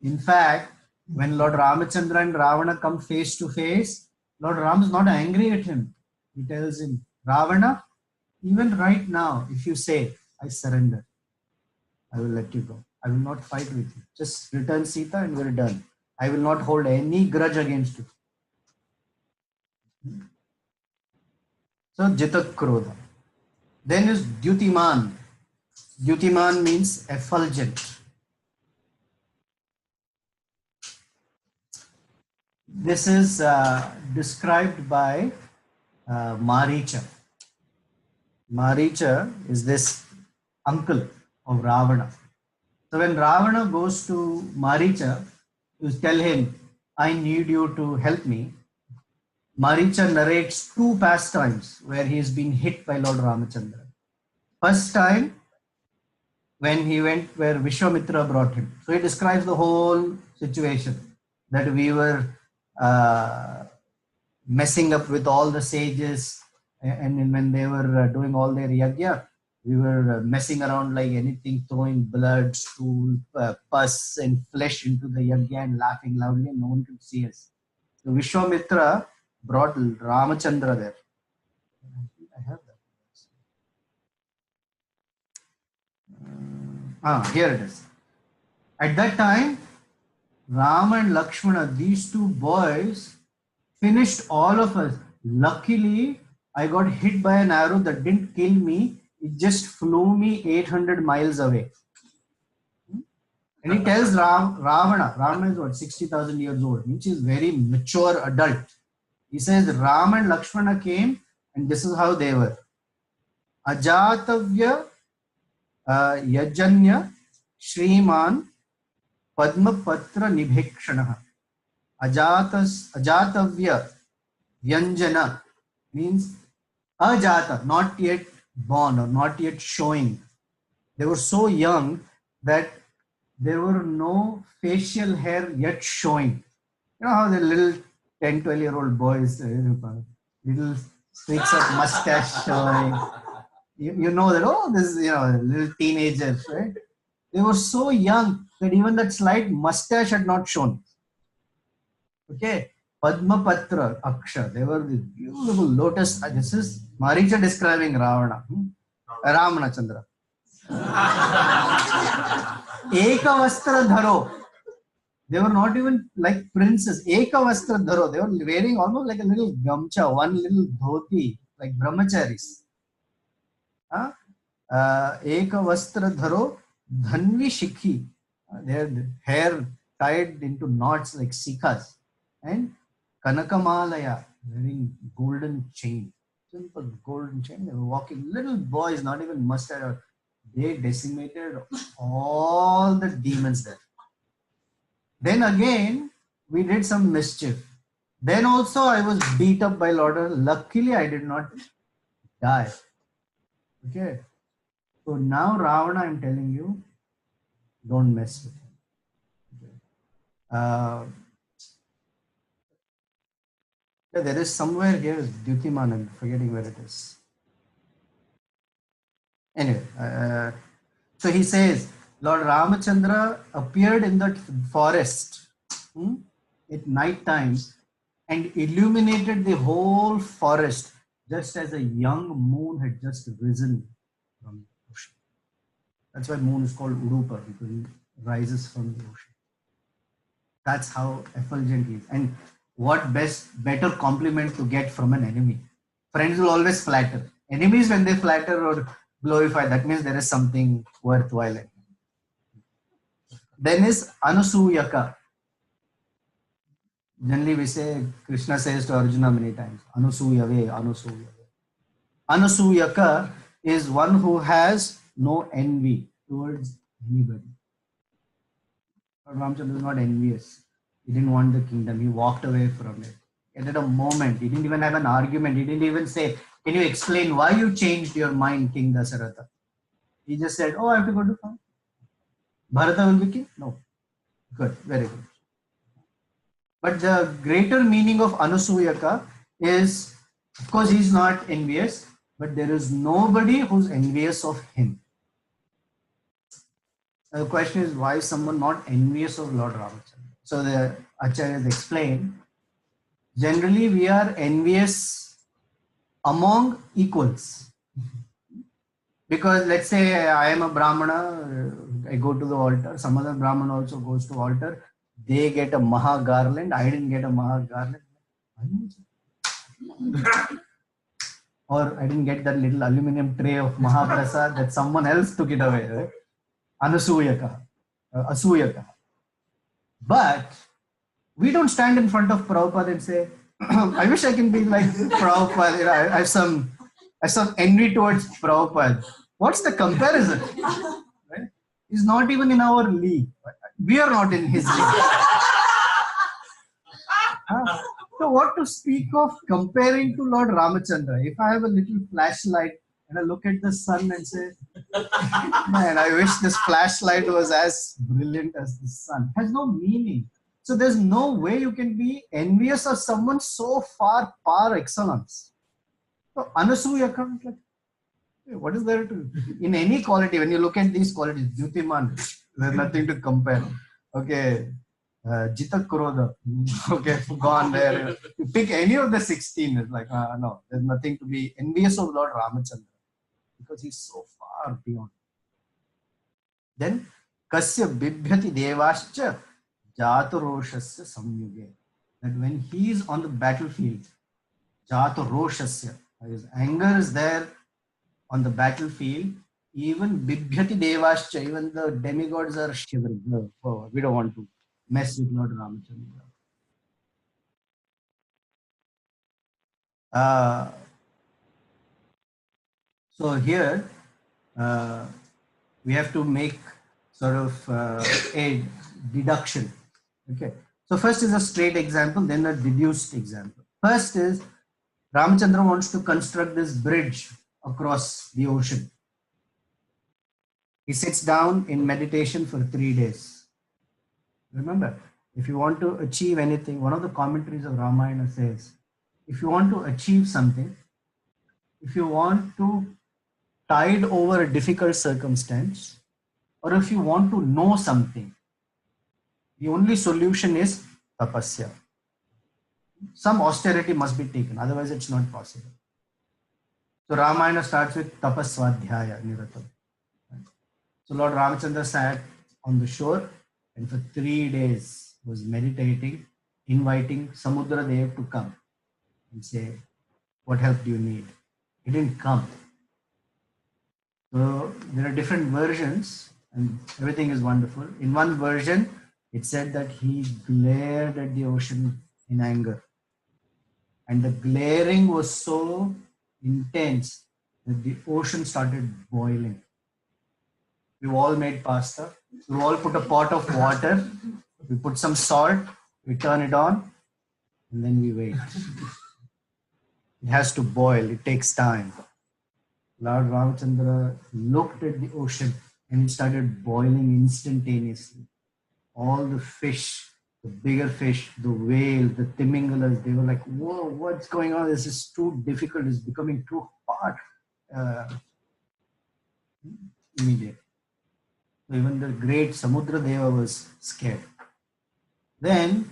In fact, when Lord Ramachandra and Ravana come face to face, Lord Ram is not angry at him. He tells him, Ravana, even right now, if you say, I surrender, I will let you go. I will not fight with you. Just return Sita and we're done. I will not hold any grudge against you. So, Jita Krodha. Then is Dyutiman. Dyutiman means effulgent. This is described by Maricha. Maricha is this uncle of Ravana. So when Ravana goes to Maricha to tell him, I need you to help me, Maricha narrates two pastimes where he has been hit by Lord Ramachandra. First time when he went where Vishwamitra brought him. So he describes the whole situation that we were messing up with all the sages, and when they were doing all their yagya, we were messing around like anything, throwing blood, stool, pus and flesh into the yagya and laughing loudly, and no one could see us. So Vishwamitra brought Ramachandra there. I have that. Here it is. At that time, Ram and Lakshmana, these two boys, finished all of us. Luckily, I got hit by an arrow that didn't kill me. It just flew me 800 miles away. And he tells Ravana is what, 60,000 years old, which is very mature adult. He says Ram and Lakshmana came and this is how they were. Ajatavya Yajanya Shriman Padma Patra Nibhikshanaha. Ajatavya Vyanjana means ajata, not yet born or not yet showing. They were so young that there were no facial hair yet showing. You know how the little 10, 12-year-old boys, little streaks of mustache showing. You know that, oh, this is, little teenagers, right? They were so young that even that slight mustache had not shown. Okay. Padma Patra Aksha. They were the beautiful lotus. This is Maricha describing Ravana. Ramana Chandra. Eka Vastra Dharo. They were not even like princes. Eka Vastra Dharo. They were wearing almost like a little gamcha, one little dhoti, like brahmacharis. Eka Vastra Dharo. Dhanvi Shikhi. Their hair tied into knots like sikhas. And Kanakamalaya, wearing golden chain, simple golden chain. They were walking, little boys, not even mustache. They decimated all the demons there. Then again, we did some mischief. Then also I was beat up by Lord. Luckily, I did not die. Okay. So now Ravana, I'm telling you, don't mess with him. Yeah, there is somewhere here, Dyutiman, I'm forgetting where it is. Anyway, so he says, Lord Ramachandra appeared in the forest at night times and illuminated the whole forest just as a young moon had just risen from the ocean. That's why moon is called Urupa, because it rises from the ocean. That's how effulgent he is. And what better compliment to get from an enemy? Friends will always flatter. Enemies, when they flatter or glorify, that means there is something worthwhile. Then is Anusuyaka. Generally, we say, Krishna says to Arjuna many times, Anusuyave, Anusuyave. Anusuyaka is one who has no envy towards anybody. Ramchandra is not envious. He didn't want the kingdom. He walked away from it. And at a moment, he didn't even have an argument. He didn't even say, can you explain why you changed your mind, King Dasaratha? He just said, oh, I have to go to farm. Bharata will be king? No. Good, very good. But the greater meaning of Anusuyaka is, of course, he's not envious, but there is nobody who's envious of him. The question is, why is someone not envious of Lord Ramachandra? So the Acharyas explain, generally we are envious among equals. Because let's say I am a Brahmana, I go to the altar, some other Brahman also goes to altar, they get a Maha garland, I didn't get a Maha garland. Or I didn't get that little aluminum tray of Mahaprasad that someone else took it away. Right? Anusuyaka, Asuyaka. But we don't stand in front of Prabhupada and say, I wish I can be like Prabhupada. You know, I have some envy towards Prabhupada. What's the comparison? Right? He's not even in our league. We are not in his league. So what to speak of comparing to Lord Ramachandra? If I have a little flashlight and I look at the sun and say, man, I wish this flashlight was as brilliant as the sun. It has no meaning. So there's no way you can be envious of someone so far par excellence. So Anasuya comes like, hey, what is there to, in any quality, when you look at these qualities, Dyutiman, there's nothing to compare. Okay, Jita Kuroda, okay, gone there. You pick any of the 16, it's like, no, there's nothing to be envious of Lord Ramachandra because he's so far beyond. Then, Kasya Bibhyati Devascha Jataroshasya Samyuge. That when he is on the battlefield, Jataroshasya, his anger is there on the battlefield, even Bibhyati Devascha, even the demigods are shivering. No, oh, we don't want to mess with Lord Ramachandra. So here we have to make sort of a deduction. Okay. So first is a straight example, then a deduced example. First is Ramachandra wants to construct this bridge across the ocean. He sits down in meditation for 3 days. Remember, if you want to achieve anything, one of the commentaries of Ramayana says, if you want to achieve something, if you want to tide over a difficult circumstance, or if you want to know something, the only solution is tapasya. Some austerity must be taken, otherwise it's not possible. So Ramayana starts with tapaswadhyaya niratam. So Lord Ramachandra sat on the shore and for 3 days was meditating, inviting Samudra Dev to come and say, what help do you need? He didn't come. So there are different versions and everything is wonderful. In one version, it said that he glared at the ocean in anger. And the glaring was so intense that the ocean started boiling. We've all made pasta. We've all put a pot of water We put some salt, we turn it on, and then we wait. It has to boil, it takes time. Lord Ramachandra looked at the ocean and it started boiling instantaneously. All the fish, the bigger fish, the whale, the timingalas, they were like, whoa, what's going on? This is too difficult, it's becoming too hard. Immediately. Even the great Samudra Deva was scared. Then,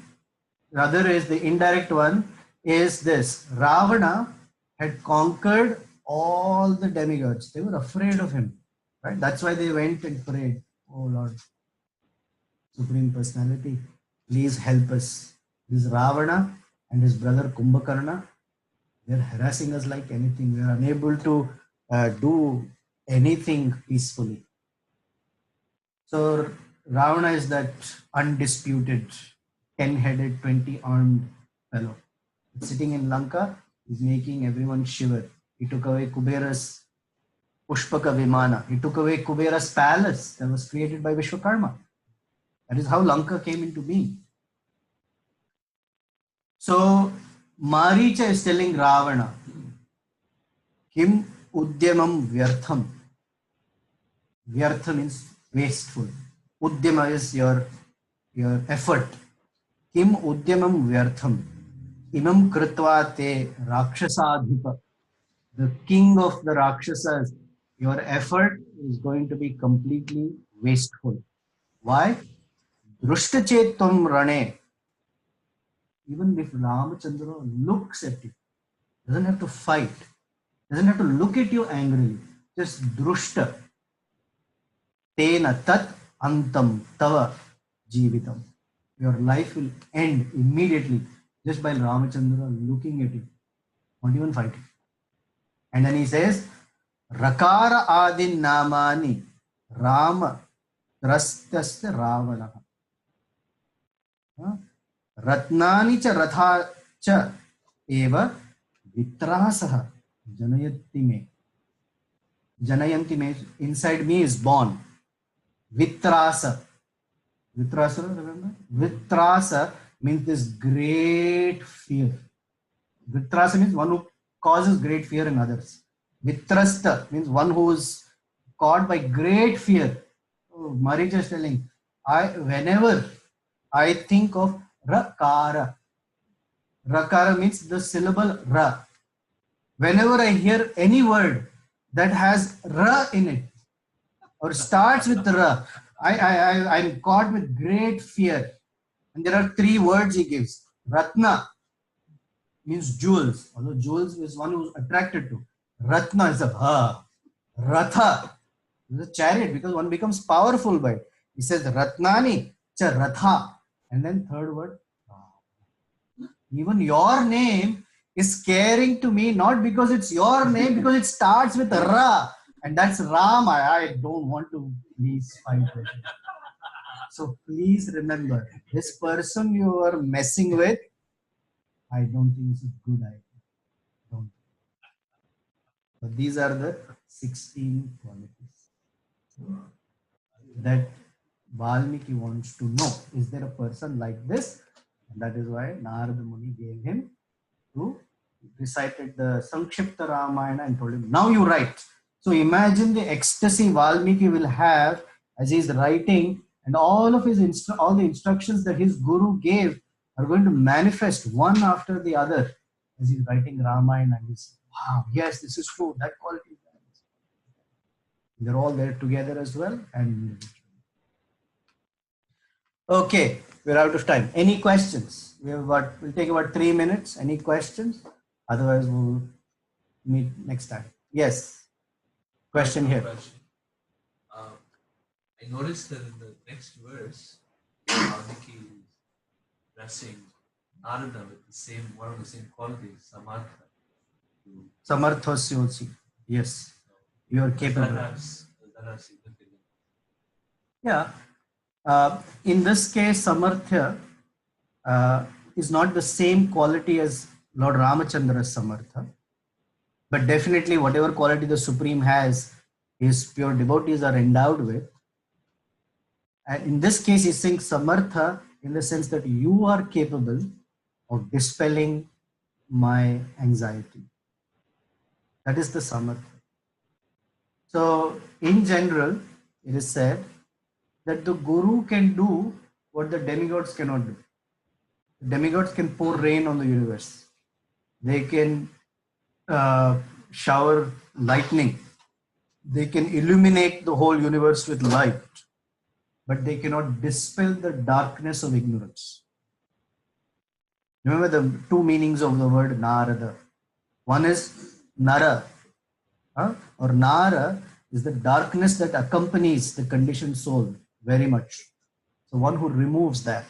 the other is the indirect one is this. Ravana had conquered all the demigods. They were afraid of him. Right? That's why they went and prayed. Oh Lord, Supreme Personality, please help us. This Ravana and his brother Kumbhakarna, they're harassing us like anything. We are unable to do anything peacefully. So Ravana is that undisputed 10-headed, 20-armed fellow. Sitting in Lanka, is making everyone shiver. He took away Kubera's Pushpaka Vimana. He took away Kubera's palace that was created by Vishwakarma. That is how Lanka came into being. So Maricha is telling Ravana, Kim Udyamam Vyartham. Vyartha means wasteful. Udyama is your effort. Kim Udyamam Vyartham. Imam Kritva te Rakshasadhipa. The king of the Rakshasas, your effort is going to be completely wasteful. Why? Drushtachetvam Rane. Even if Ramachandra looks at you, doesn't have to fight, doesn't have to look at you angrily, just drushta. Tena tat antam tava jivitam. Your life will end immediately just by Ramachandra looking at you, not even fighting. And then he says, Rakara adin namani Rama trastasya Ravana. Ratnani cha ratha cha eva vitrasaha janayati me. Janayanti me, inside me is born. Vitrasa. Vitrasa, remember? Vitrasa means this great fear. Vitrasa means one who causes great fear in others. Vitrasta means one who is caught by great fear. Oh, Maricha is telling, whenever I think of Rakara, Rakara means the syllable Ra. Whenever I hear any word that has Ra in it or starts with Ra, I'm caught with great fear. And there are three words he gives. Ratna means jewels, although jewels is one who's attracted to. Ratna is a Ratha is a chariot because one becomes powerful by it. He says Ratnani cha Ratha. And then third word, even your name is scaring to me, not because it's your name, because it starts with Ra. And that's Ram. I don't want to please fight with it. So please remember, this person you are messing with, I don't think it's a good idea. Don't. But these are the 16 qualities that Valmiki wants to know. Is there a person like this? And that is why Narada Muni gave him to recited the Sankshipta Ramayana and told him, now you write. So imagine the ecstasy Valmiki will have as he is writing, and all of his all the instructions that his guru gave are going to manifest one after the other as he's writing Ramayana. And he's, wow, yes, this is true. That quality is there. They're all there together as well. And okay, we're out of time. Any questions? We'll take about 3 minutes. Any questions? Otherwise, we'll meet next time. Yes. Question here. I noticed that in the next verse, Valmiki is addressing Narada with the same, one of the same qualities, Samartha. Samarthasyosi. Yes. You are capable. Does that have significance? Yeah. In this case, Samarthya is not the same quality as Lord Ramachandra's Samartha. But definitely whatever quality the Supreme has, his pure devotees are endowed with. And in this case, he's saying Samartha in the sense that you are capable of dispelling my anxiety. That is the samartha. So, in general, it is said that the guru can do what the demigods cannot do. The demigods can pour rain on the universe, they can uh, shower lightning, they can illuminate the whole universe with light, but they cannot dispel the darkness of ignorance. Remember the two meanings of the word Narada. One is Nara, or Nara is the darkness that accompanies the conditioned soul very much. So one who removes that,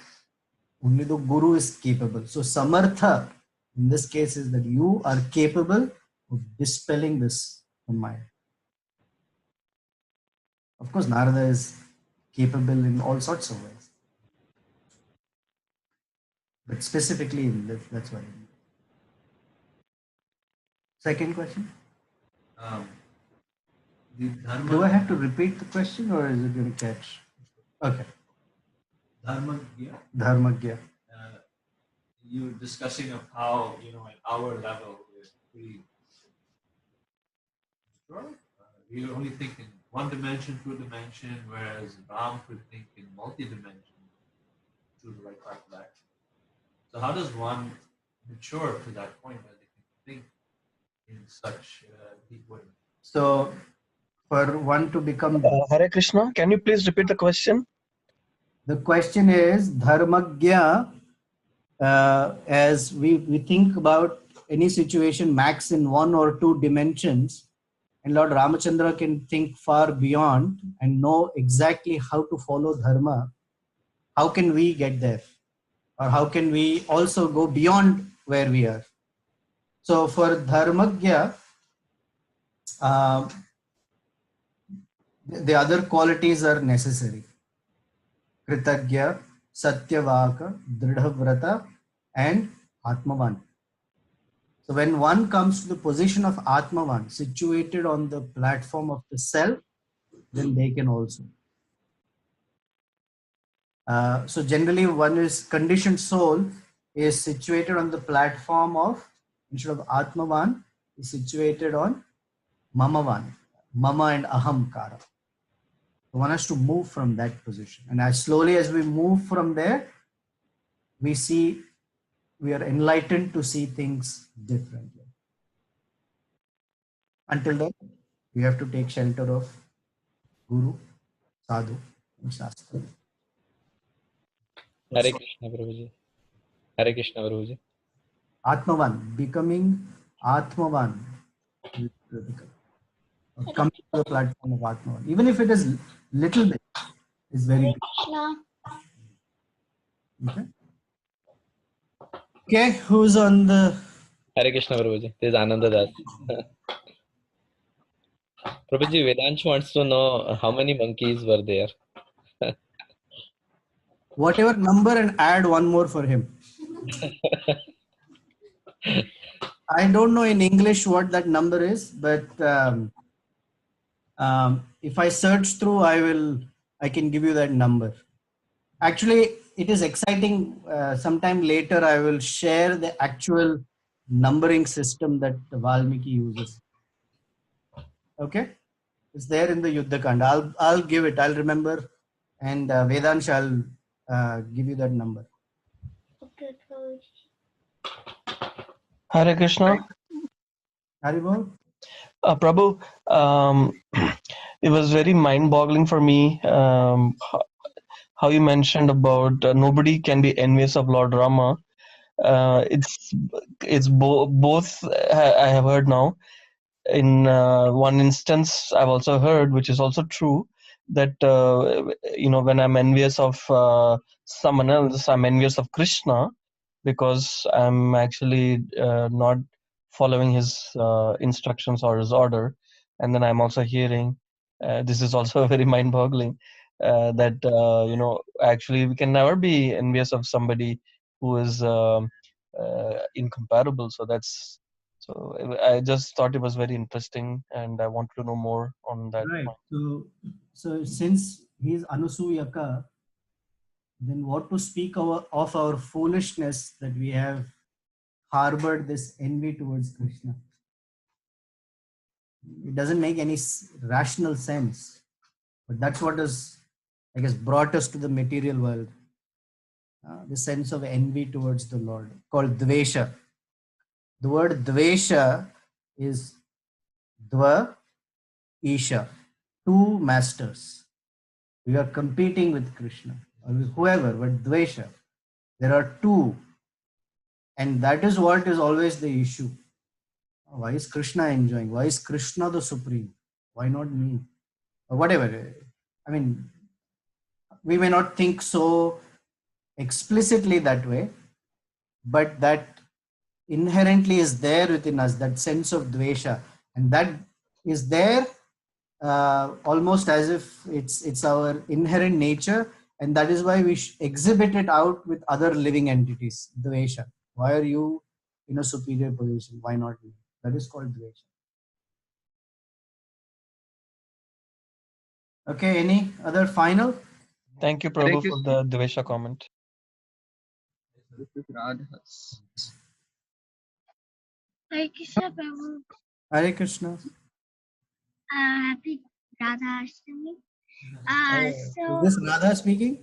only the guru is capable. So Samartha in this case is that you are capable of dispelling this from mind. Of course, Narada is capable in all sorts of ways, but specifically in this, that's what I mean. Second question. The dharma. Do I have to repeat the question or is it going to catch? Okay. Dharmagya. Dharmagya. You're discussing of how, at our level, we're pretty strong. We only think in one dimension, two dimension, whereas Ram could think in multi-dimension to the right path of action. So how does one mature to that point where they can think in such deep way? So, for one to become Hare Krishna, can you please repeat the question? The question is Dharmagya, as we think about any situation max in one or two dimensions, and Lord Ramachandra can think far beyond and know exactly how to follow Dharma. How can we get there? Or how can we also go beyond where we are? So for Dharmagya, the other qualities are necessary. Kritagya, Satyavaka, Dridhavrata, and Atmavan. So when one comes to the position of Atmavan, situated on the platform of the self, then they can also. So generally one is conditioned soul is situated on the platform of, instead of Atmavan, is situated on Mamavan, Mama and Ahamkara. So one has to move from that position. And as slowly as we move from there, we see, we are enlightened to see things differently. Until then, we have to take shelter of Guru, Sadhu, and Shastra. Hare Krishna Prabhuji. Hare Krishna Prabhuji. Atmavan, becoming Atmavan. Coming to the platform of Atmavan. Even if it is little bit, is very good. Okay. Okay, who's on the... Hare Krishna Prabhuji. This is Ananda Das. Prabhuji, Vedansh wants to know how many monkeys were there. Whatever number and add one more for him. I don't know in English what that number is, but if I search through, I can give you that number. Actually, it is exciting. Sometime later, I will share the actual numbering system that Valmiki uses. Okay, it's there in the Yuddha Kanda. I'll give it. I'll remember, and Vedan shall give you that number. Hare Krishna. Haribol? Prabhu, it was very mind-boggling for me how you mentioned about nobody can be envious of Lord Rama. It's both I have heard now. In one instance, I've also heard, which is also true, that when I'm envious of someone else, I'm envious of Krishna because I'm actually not following his instructions or his order. And then I'm also hearing, this is also very mind-boggling, that actually we can never be envious of somebody who is incomparable. So I just thought it was very interesting, and I wanted to know more on that. Right. So since he is Anusuyaka, then what to speak of our foolishness that we have harbored this envy towards Krishna? It doesn't make any rational sense, but that's what has, I guess, brought us to the material world. The sense of envy towards the Lord, called dvesha. The word dvesha is dva isha, two masters. We are competing with Krishna or with whoever, but dvesha. There are two, and that is what is always the issue. Why is Krishna enjoying? Why is Krishna the supreme? Why not me? Or whatever. I mean, we may not think so explicitly that way, but that inherently is there within us, that sense of dvesha, and that is there almost as if it's our inherent nature, and that is why we exhibit it out with other living entities. Dvesha. Why are you in a superior position? Why not me? That is called dvesha. Okay, any other final? Thank you, Prabhu, for the Dvesha comment. This is Radha's. Hare Krishna, Prabhu. Hare Krishna. Happy Radha Ashtami. Is this Radha speaking?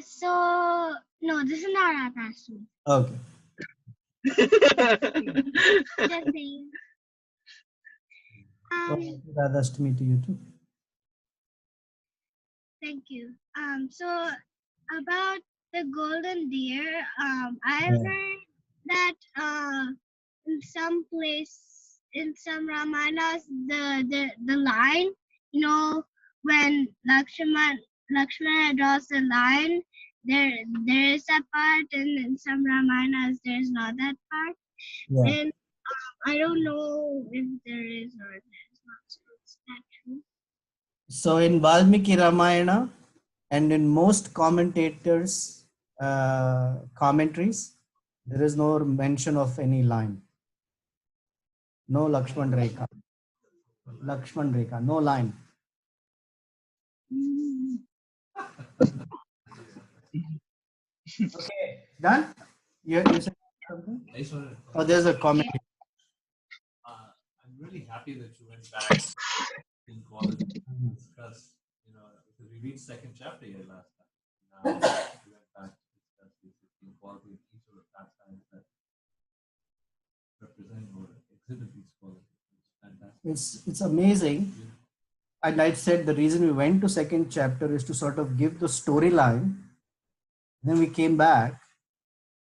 So no, this is not Radha Ashtami. Okay. Just saying. Happy Radhashtami to you too. Thank you. So about the golden deer, I've heard that in some place, in some Ramayanas, the line, you know, when Lakshmana draws the line, there is a part, and in some Ramayanas there's not that part. Yeah. And I don't know if there is or there's not. So is that true? So in Valmiki Ramayana and in most commentators' commentaries, there is no mention of any line. No Lakshman Rekha. Lakshman Rekha, no line. Okay, done? You said something? I just wanted to Oh, there's a comment. I'm really happy that you went back in quality to discuss, because we reached second chapter here last time. Now we went back to discuss the 16 qualities, each of the pastimes that represent or exhibit these qualities. It's fantastic. It's amazing. And I said the reason we went to second chapter is to sort of give the storyline. Then we came back.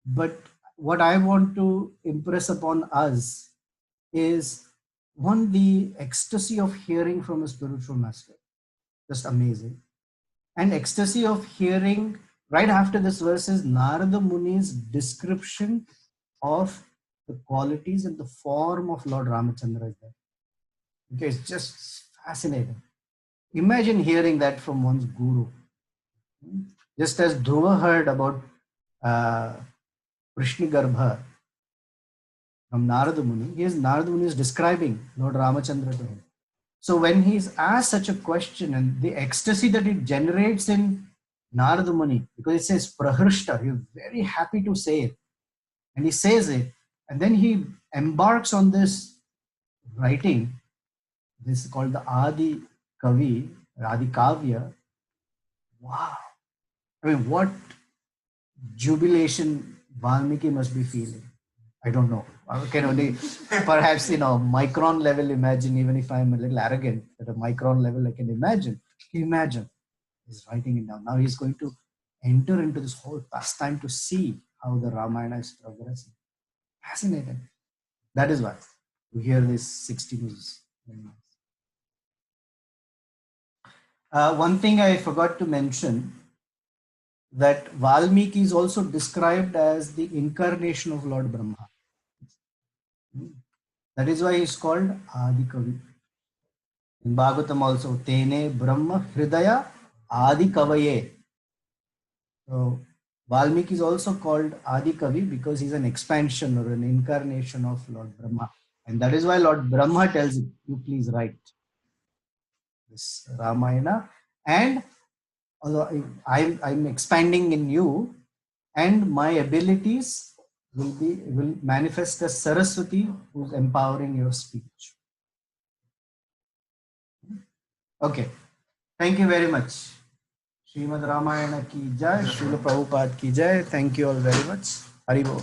But what I want to impress upon us is one, the ecstasy of hearing from a spiritual master. Just amazing. And ecstasy of hearing right after this verse is Narada Muni's description of the qualities and the form of Lord Ramachandra is there. Okay, it's just fascinating. Imagine hearing that from one's guru. Just as Dhruva heard about Prishnigarbha from Narada Muni, Narada Muni is describing Lord Ramachandra to him. So when he's asked such a question and the ecstasy that it generates in Narada Muni, because it says Prahrishta, he's very happy to say it. And he says it, and then he embarks on this writing. This is called the Adi Kavi, Adi Kavya. Wow. I mean, what jubilation Valmiki must be feeling. I don't know. I can only perhaps, micron level imagine, even if I'm a little arrogant, at a micron level, I can imagine. Imagine. He's writing it down. Now he's going to enter into this whole pastime to see how the Ramayana is progressing. Fascinating. That is why to hear this 60 news. One thing I forgot to mention, that Valmiki is also described as the incarnation of Lord Brahma. That is why he is called Adi Kavi. In Bhagavatam also, Tene Brahma Hridaya Adi Kavaye. So Valmiki is also called Adi Kavi because he's an expansion or an incarnation of Lord Brahma. And that is why Lord Brahma tells him, you please write this Ramayana. And although I'm expanding in you, and my abilities will manifest as Saraswati, who's empowering your speech. Okay, thank you very much. Srimad Ramayana ki jai, Srila Prabhupada ki jai. Thank you all very much. Hari Bol.